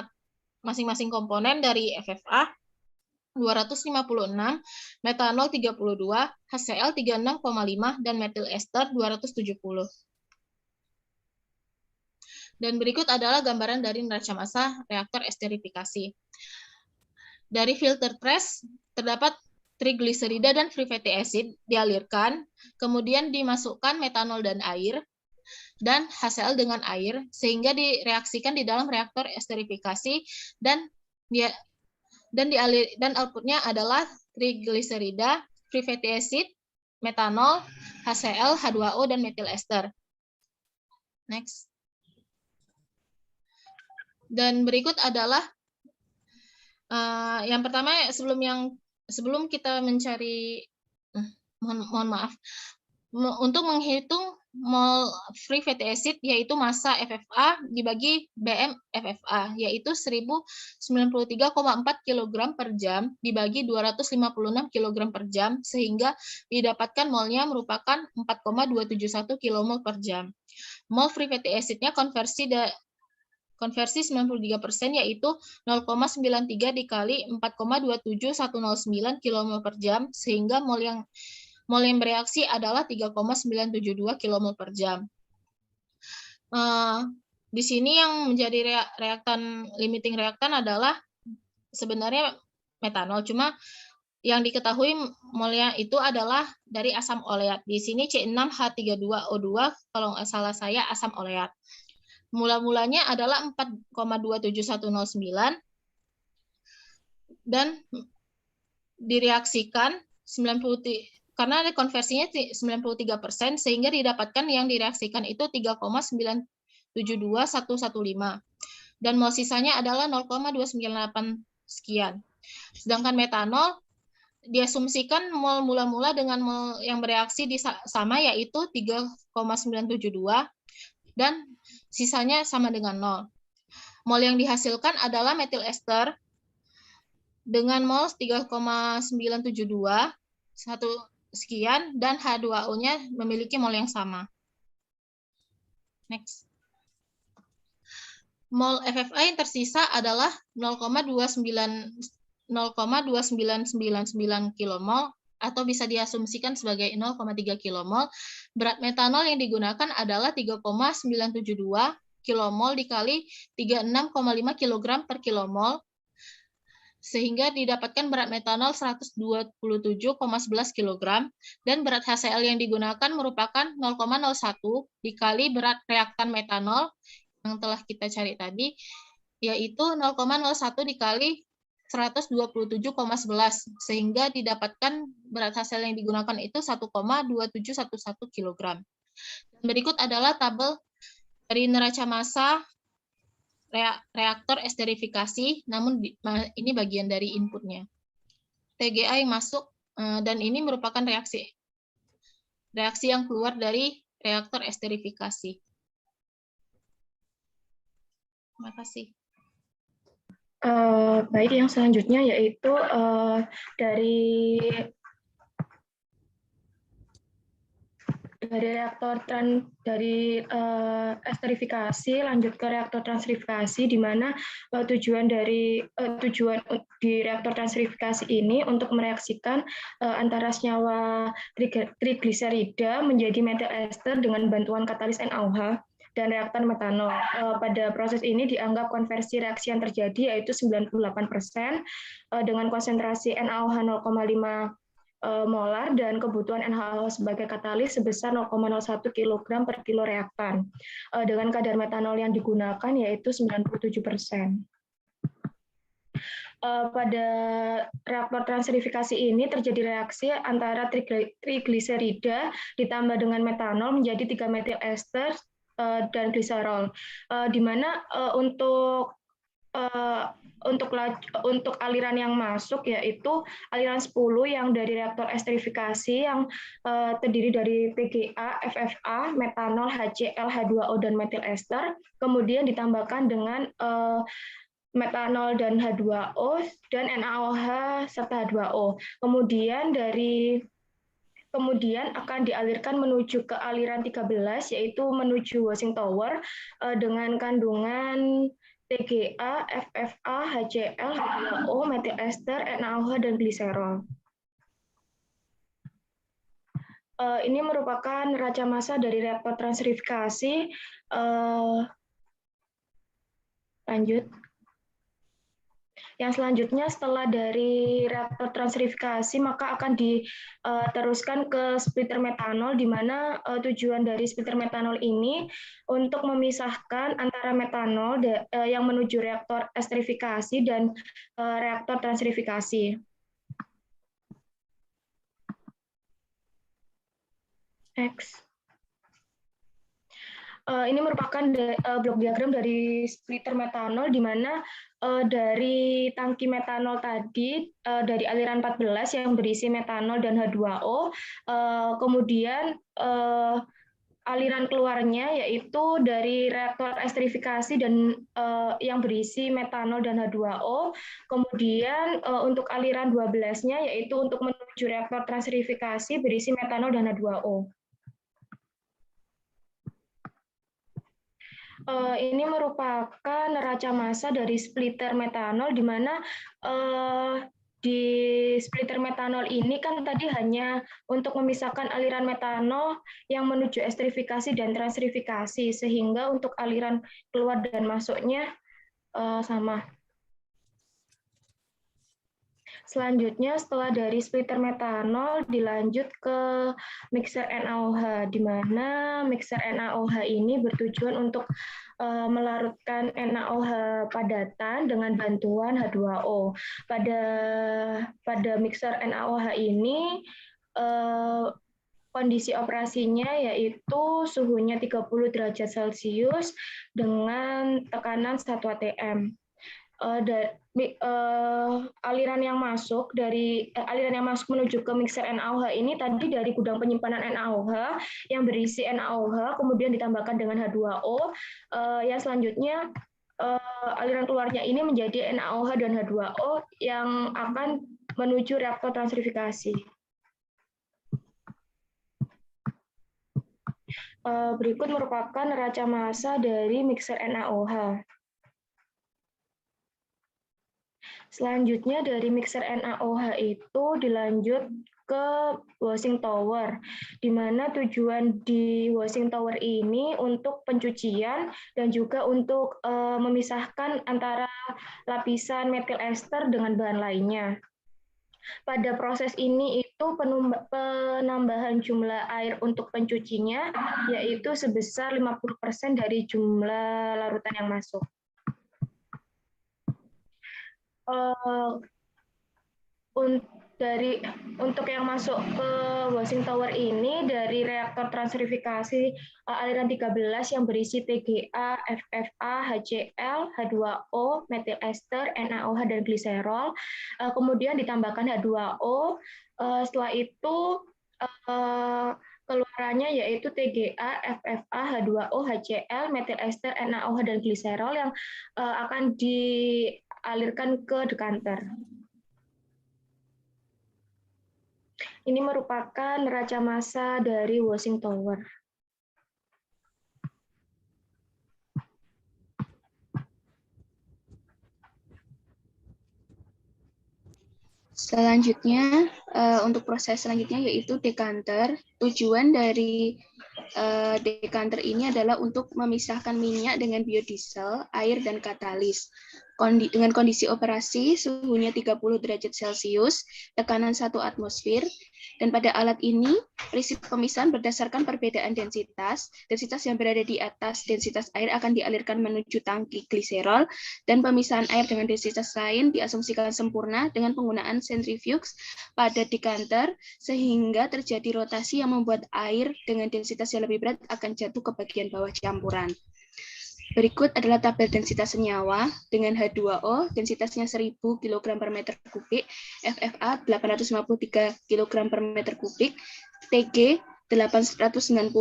komponen dari FFA 256, metanol 32, HCl 36,5, dan metil ester 270. Dan berikut adalah gambaran dari neraca massa reaktor esterifikasi. Dari filter press terdapat triglycerida dan free fatty acid dialirkan, kemudian dimasukkan metanol dan air, dan HCl dengan air, sehingga direaksikan di dalam reaktor esterifikasi, dan outputnya adalah triglycerida, free fatty acid, metanol, HCl, H2O, dan methyl ester. Next. Dan berikut adalah yang pertama, sebelum kita mencari, mohon maaf, untuk menghitung mol free fatty acid, yaitu massa FFA dibagi BM FFA, yaitu 1093,4 kg per jam dibagi 256 kg per jam, sehingga didapatkan molnya merupakan 4,271 kmol per jam. Mol free fatty acid-nya konversi 93%, yaitu 0,93 dikali 4,27109 kmol per jam, sehingga mol yang bereaksi adalah 3,972 kmol per jam. Di sini yang menjadi limiting reaktan adalah sebenarnya metanol, cuma yang diketahui molnya itu adalah dari asam oleat. Di sini C6H32O2, kalau nggak salah saya, asam oleat. Mula-mulanya adalah 4,27109 dan direaksikan 90, karena ada konversinya 93%, sehingga didapatkan yang direaksikan itu 3,972115 dan mol sisanya adalah 0,298 sekian. Sedangkan metanol diasumsikan mol mula-mula dengan mol yang bereaksi sama, yaitu 3,972 dan sisanya sama dengan 0. Mol yang dihasilkan adalah methyl ester dengan mol 3,972 sekian, dan H2O-nya memiliki mol yang sama. Next. Mol FFA yang tersisa adalah 0,2999 kmol, atau bisa diasumsikan sebagai 0,3 kmol. Berat metanol yang digunakan adalah 3,972 kmol dikali 36,5 kg per kmol, sehingga didapatkan berat metanol 127,11 kg, dan berat HCl yang digunakan merupakan 0,01 dikali berat reaktan metanol yang telah kita cari tadi, yaitu 0,01 dikali 127,11, sehingga didapatkan berat HCl yang digunakan itu 1,2711 kg. Berikut adalah tabel dari neraca massa reaktor esterifikasi, namun ini bagian dari inputnya. TGA yang masuk, dan ini merupakan reaksi yang keluar dari reaktor esterifikasi. Terima kasih. Baik, yang selanjutnya yaitu dari esterifikasi lanjut ke reaktor transrifikasi, di mana tujuan di reaktor transrifikasi ini untuk mereaksikan antara senyawa trigliserida menjadi methyl ester dengan bantuan katalis NaOH dan reaktan metanol. Pada proses ini dianggap konversi reaksi yang terjadi yaitu 98% dengan konsentrasi NaOH 0,5 molar dan kebutuhan NaOH sebagai katalis sebesar 0,01 kg per kilo reaktan. Dengan kadar metanol yang digunakan yaitu 97%. Pada reaktor transrifikasi ini terjadi reaksi antara trigliserida ditambah dengan metanol menjadi 3 methyl ester dan gliserol, di mana untuk aliran yang masuk yaitu aliran 10 yang dari reaktor esterifikasi yang terdiri dari PGA, FFA, metanol, HCl, H2O, dan methyl ester, kemudian ditambahkan dengan metanol dan H2O dan NaOH serta H2O. Kemudian akan dialirkan menuju ke aliran 13, yaitu menuju washing tower dengan kandungan TGA, FFA, HCl, H2O, methyl ester, NaOH, dan gliserol. Ini merupakan neraca massa dari reaktor transrifikasi. Lanjut. Yang selanjutnya setelah dari reaktor transrifikasi maka akan diteruskan ke splitter metanol, di mana tujuan dari splitter metanol ini untuk memisahkan antara metanol yang menuju reaktor esterifikasi dan reaktor transrifikasi. X. Ini merupakan blok diagram dari splitter metanol, di mana dari tangki metanol tadi, dari aliran 14 yang berisi metanol dan H2O, kemudian aliran keluarnya yaitu dari reaktor esterifikasi dan yang berisi metanol dan H2O. Kemudian untuk aliran 12-nya yaitu untuk menuju reaktor transerifikasi berisi metanol dan H2O. Ini merupakan neraca massa dari splitter metanol, di mana di splitter metanol ini kan tadi hanya untuk memisahkan aliran metanol yang menuju esterifikasi dan transerifikasi, sehingga untuk aliran keluar dan masuknya sama. Selanjutnya, setelah dari splitter metanol, dilanjut ke mixer NaOH, di mana mixer NaOH ini bertujuan untuk melarutkan NaOH padatan dengan bantuan H2O. Pada mixer NaOH ini, kondisi operasinya yaitu suhunya 30 derajat Celcius dengan tekanan 1 atm. Aliran yang masuk menuju ke mixer NaOH ini tadi dari gudang penyimpanan NaOH yang berisi NaOH kemudian ditambahkan dengan H2O. Yang selanjutnya aliran keluarnya ini menjadi NaOH dan H2O yang akan menuju reaktor transerifikasi. Berikut merupakan neraca massa dari mixer NaOH. Selanjutnya dari mixer NaOH itu dilanjut ke washing tower, di mana tujuan di washing tower ini untuk pencucian dan juga untuk memisahkan antara lapisan metil ester dengan bahan lainnya. Pada proses ini itu penambahan jumlah air untuk pencucinya yaitu sebesar 50% dari jumlah larutan yang masuk. Untuk yang masuk ke washing tower ini dari reaktor transerifikasi aliran 13 yang berisi TGA, FFA, HCl, H2O, metil ester, NaOH dan gliserol, kemudian ditambahkan H2O. Setelah itu keluarannya yaitu TGA, FFA, H2O, HCl, metil ester, NaOH dan gliserol yang akan dialirkan ke dekanter. Ini merupakan neraca massa dari washing tower. Selanjutnya, untuk proses selanjutnya yaitu dekanter. Tujuan dari dekanter ini adalah untuk memisahkan minyak dengan biodiesel, air, dan katalis. Dengan kondisi operasi, suhunya 30 derajat Celcius, tekanan 1 atmosfer, dan pada alat ini, prinsip pemisahan berdasarkan perbedaan densitas. Densitas yang berada di atas densitas air akan dialirkan menuju tangki gliserol, dan pemisahan air dengan densitas lain diasumsikan sempurna dengan penggunaan centrifuge pada dekanter, sehingga terjadi rotasi yang membuat air dengan densitas yang lebih berat akan jatuh ke bagian bawah campuran. Berikut adalah tabel densitas senyawa dengan H2O, densitasnya 1000 kg per meter kubik, FFA 853 kg per meter kubik, TG 890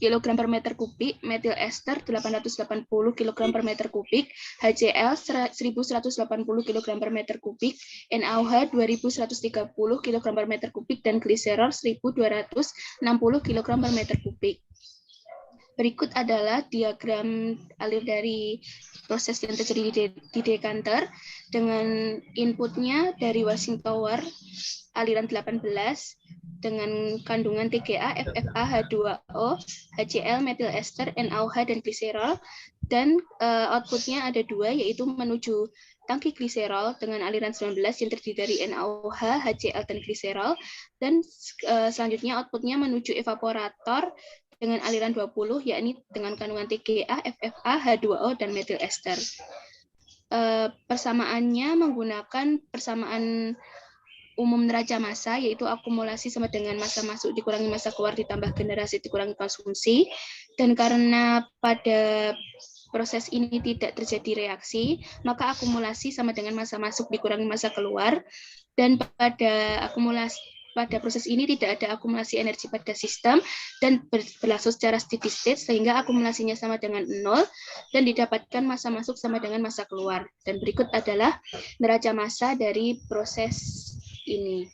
kg per meter kubik, metil ester 880 kg per meter kubik, HCl 1180 kg per meter kubik, NaOH 2130 kg per meter kubik, dan gliserol 1260 kg per meter kubik. Berikut adalah diagram alir dari proses yang terjadi di dekanter dengan inputnya dari washing tower aliran 18 dengan kandungan TGA, FFA, H2O, HCl, metil ester, NaOH, dan gliserol, dan outputnya ada dua, yaitu menuju tangki gliserol dengan aliran 19 yang terdiri dari NaOH, HCl, dan gliserol, dan selanjutnya outputnya menuju evaporator dengan aliran 20, yakni dengan kandungan TGA, FFA, H2O, dan metil ester. Persamaannya menggunakan persamaan umum neraca massa, yaitu akumulasi sama dengan massa masuk dikurangi massa keluar ditambah generasi dikurangi konsumsi. Dan karena pada proses ini tidak terjadi reaksi, maka akumulasi sama dengan massa masuk dikurangi massa keluar. Dan pada proses ini tidak ada akumulasi energi pada sistem dan berlangsung secara steady state sehingga akumulasinya sama dengan 0 dan didapatkan massa masuk sama dengan massa keluar. Dan berikut adalah neraca massa dari proses ini.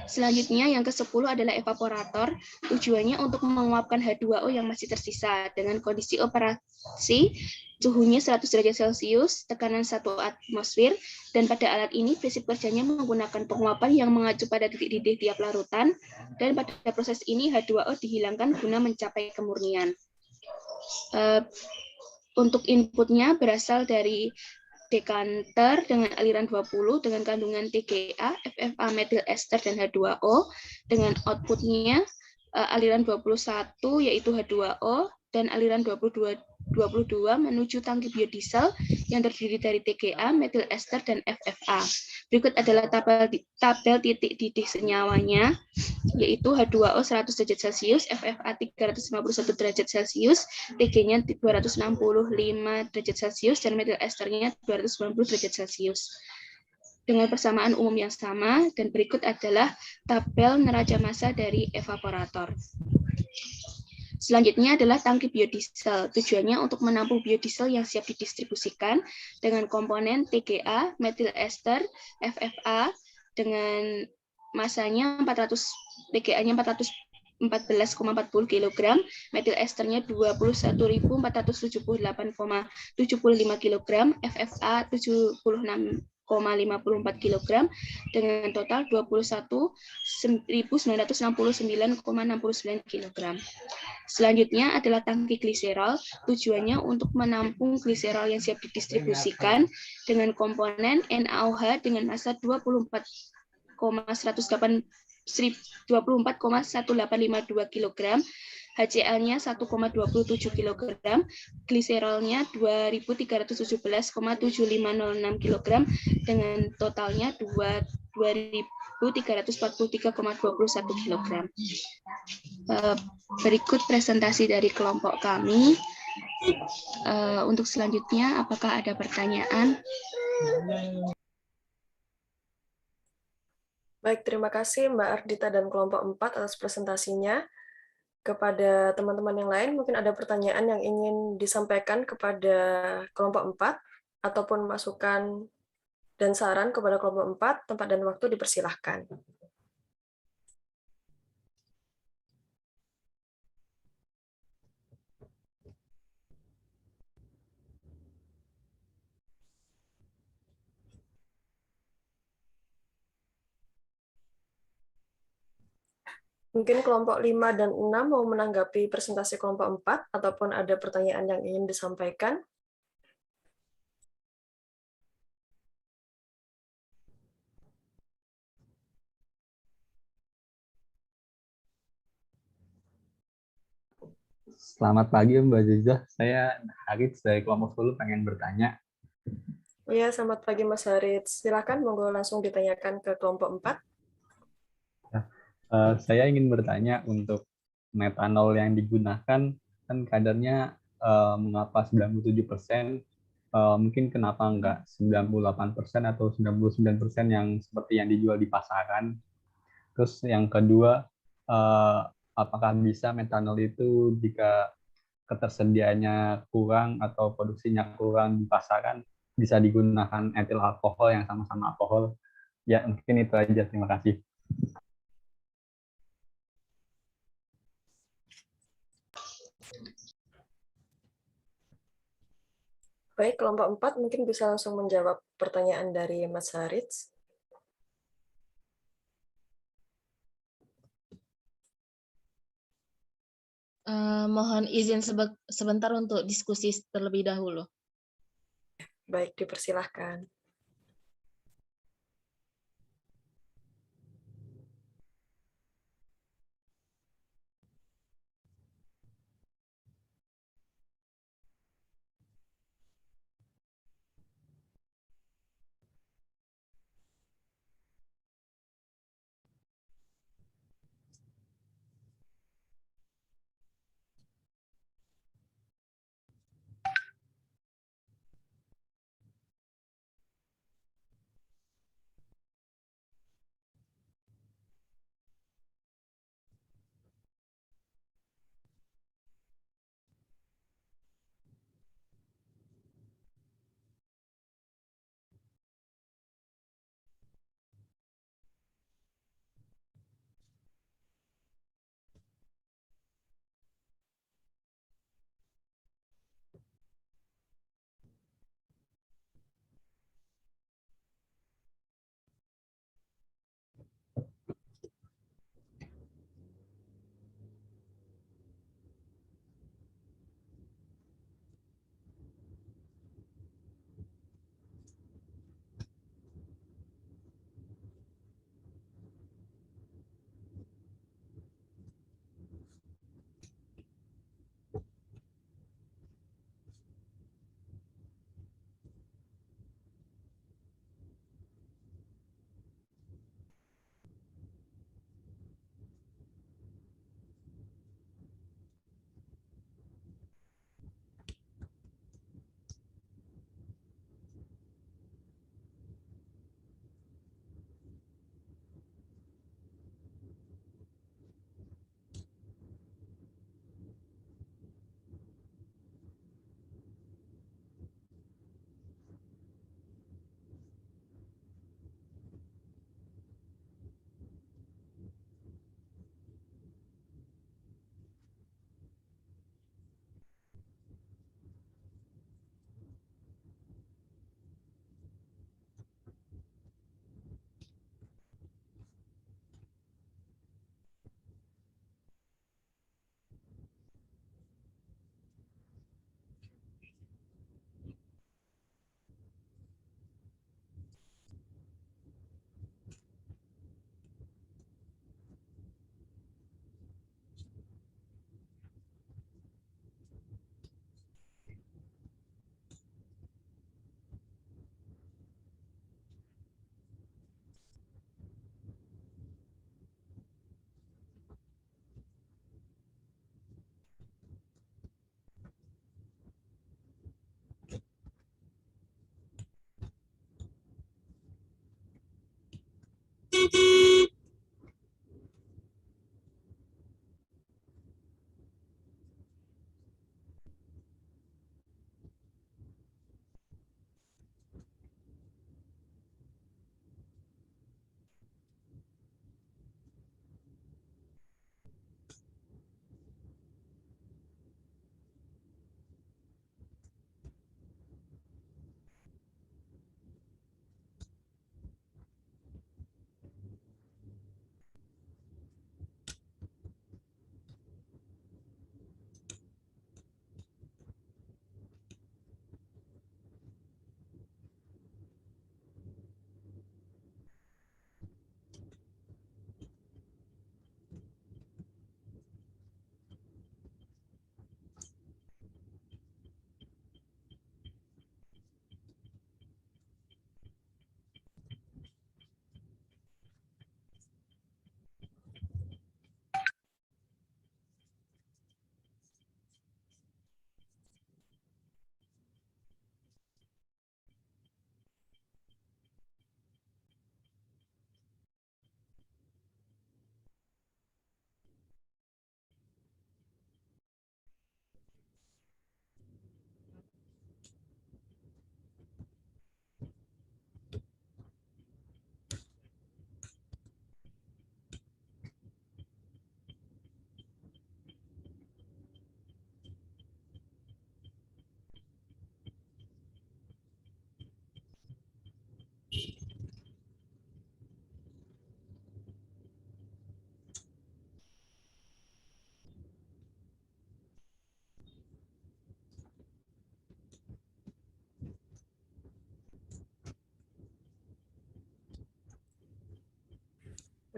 Selanjutnya yang ke-10 adalah evaporator. Tujuannya untuk menguapkan H2O yang masih tersisa dengan kondisi operasi suhunya 100 derajat Celcius, tekanan 1 atmosfer, dan pada alat ini prinsip kerjanya menggunakan penguapan yang mengacu pada titik didih tiap larutan, dan pada proses ini H2O dihilangkan guna mencapai kemurnian. Untuk inputnya berasal dari dekanter dengan aliran 20 dengan kandungan TGA, FFA, metil ester, dan H2O, dengan outputnya aliran 21 yaitu H2O dan aliran 22 menuju tangki biodiesel yang terdiri dari TGA, metil ester, dan FFA. Berikut adalah tabel titik didih senyawanya, yaitu H2O 100 derajat Celcius, FFA 351 derajat Celcius, TG-nya 265 derajat Celcius, dan metil esternya 290 derajat Celcius. Dengan persamaan umum yang sama, dan berikut adalah tabel neraca massa dari evaporator. Selanjutnya adalah tangki biodiesel. Tujuannya untuk menampung biodiesel yang siap didistribusikan dengan komponen TGA, metil ester, FFA dengan masanya 400, TGA-nya 414,40 kg, metil esternya 21.478,75 kg, FFA 76,54 kg dengan total 21.969,69 kg. Selanjutnya adalah tangki gliserol. Tujuannya untuk menampung gliserol yang siap didistribusikan dengan komponen NaOH dengan massa 24,1852 kg, HCl-nya 1,27 kg, gliserolnya 2.317,7506 kg dengan totalnya 2.343,21 kg. Berikut presentasi dari kelompok kami. Untuk selanjutnya, apakah ada pertanyaan? Baik, terima kasih Mbak Ardita dan kelompok 4 atas presentasinya. Kepada teman-teman yang lain, mungkin ada pertanyaan yang ingin disampaikan kepada kelompok 4, ataupun masukan dan saran kepada kelompok 4, tempat dan waktu dipersilahkan. Mungkin kelompok 5 dan 6 mau menanggapi presentasi kelompok 4, ataupun ada pertanyaan yang ingin disampaikan. Selamat pagi Mbak Zizah, saya Haris dari kelompok 10 pengen bertanya. Ya, selamat pagi Mas Haritz. Silakan, monggo langsung ditanyakan ke kelompok 4. Saya ingin bertanya untuk metanol yang digunakan, kan kadarnya mengapa 97%, mungkin kenapa enggak 98% atau 99% yang seperti yang dijual di pasaran. Terus yang kedua, apakah bisa metanol itu jika ketersediaannya kurang atau produksinya kurang di pasaran, bisa digunakan etil alkohol yang sama-sama alkohol? Ya, mungkin itu aja. Terima kasih. Baik, kelompok 4 mungkin bisa langsung menjawab pertanyaan dari Mas Haritz. Mohon izin sebentar untuk diskusi terlebih dahulu. Baik, dipersilahkan.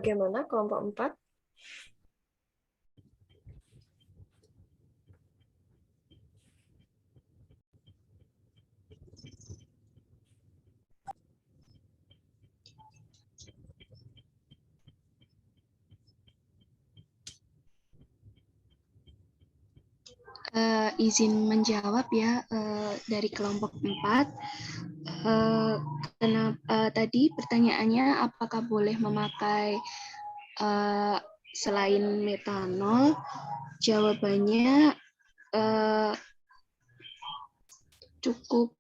Bagaimana kelompok 4? Izin menjawab ya, dari kelompok 4. Tadi pertanyaannya apakah boleh memakai selain metanol? Jawabannya cukup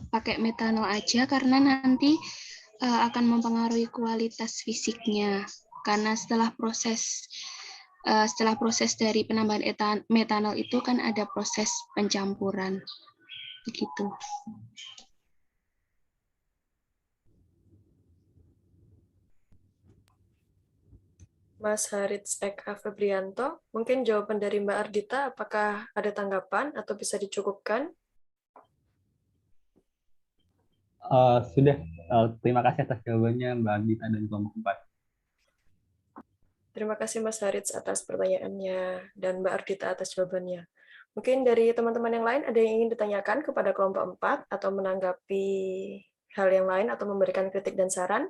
pakai metanol aja karena nanti akan mempengaruhi kualitas fisiknya. Karena setelah proses dari penambahan metanol itu kan ada proses pencampuran. Begitu. Mas Harits Eka Febrianto, mungkin jawaban dari Mbak Ardita, apakah ada tanggapan atau bisa dicukupkan? Sudah, terima kasih atas jawabannya Mbak Gita dan kelompok 4. Terima kasih Mas Harits atas pertanyaannya dan Mbak Ardita atas jawabannya. Mungkin dari teman-teman yang lain ada yang ingin ditanyakan kepada kelompok 4 atau menanggapi hal yang lain atau memberikan kritik dan saran?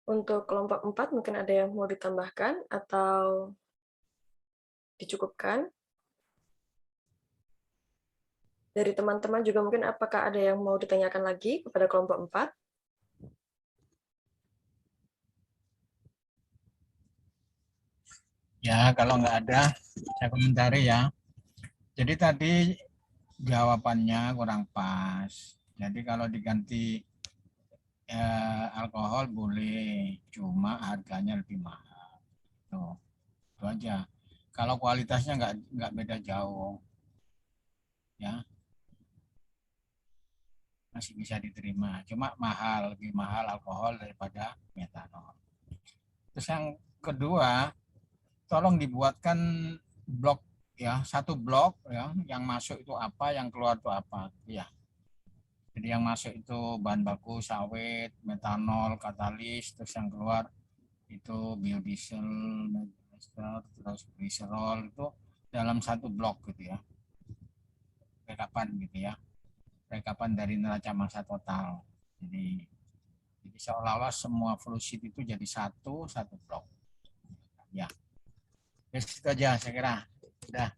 Untuk kelompok 4 mungkin ada yang mau ditambahkan atau dicukupkan? Dari teman-teman juga mungkin apakah ada yang mau ditanyakan lagi kepada kelompok 4? Ya, kalau nggak ada, saya komentari ya. Jadi tadi jawabannya kurang pas. Jadi kalau diganti alkohol boleh, cuma harganya lebih mahal. Tuh, itu aja. Kalau kualitasnya nggak beda jauh, ya masih bisa diterima. Cuma mahal, lebih mahal alkohol daripada metanol. Terus yang kedua, tolong dibuatkan blok ya, satu blok ya, yang masuk itu apa, yang keluar itu apa, ya. Jadi yang masuk itu bahan baku sawit, metanol, katalis, terus yang keluar itu biodiesel, terus gliserol itu dalam satu blok gitu ya. Rekapan gitu ya. Rekapan dari neraca massa total. Jadi seolah-olah semua fluid itu jadi satu blok. Ya. Ya, itu aja saya kira. Sudah.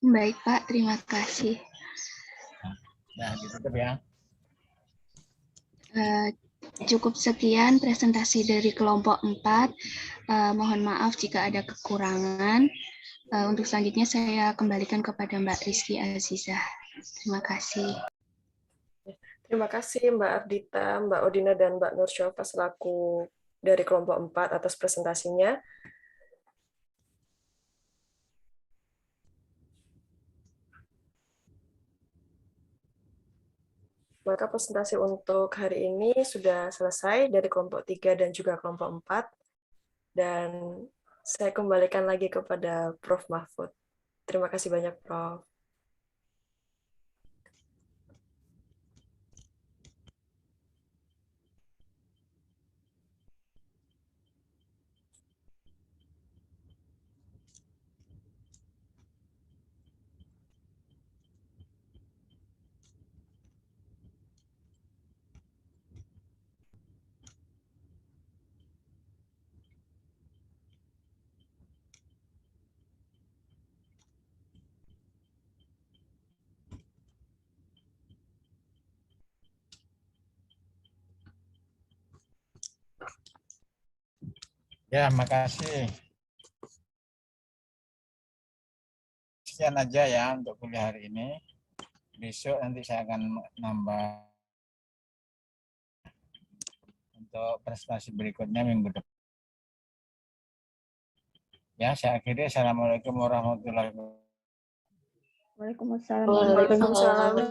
Baik Pak, terima kasih. Nah, ditutup ya. Cukup sekian presentasi dari kelompok 4. Mohon maaf jika ada kekurangan. Untuk selanjutnya saya kembalikan kepada Mbak Rizky Azizah. Terima kasih. Terima kasih Mbak Ardita, Mbak Odina, dan Mbak Nur Syofa selaku dari kelompok 4 atas presentasinya. Maka presentasi untuk hari ini sudah selesai dari kelompok 3 dan juga kelompok 4. Dan Saya kembalikan lagi kepada Prof. Mahfud. Terima kasih banyak, Prof. Ya, makasih. Sekian aja ya untuk kuliah hari ini. Besok nanti saya akan nambah untuk prestasi berikutnya minggu depan. Ya, saya akhiri. Assalamualaikum warahmatullahi wabarakatuh. Waalaikumsalam. Waalaikumsalam.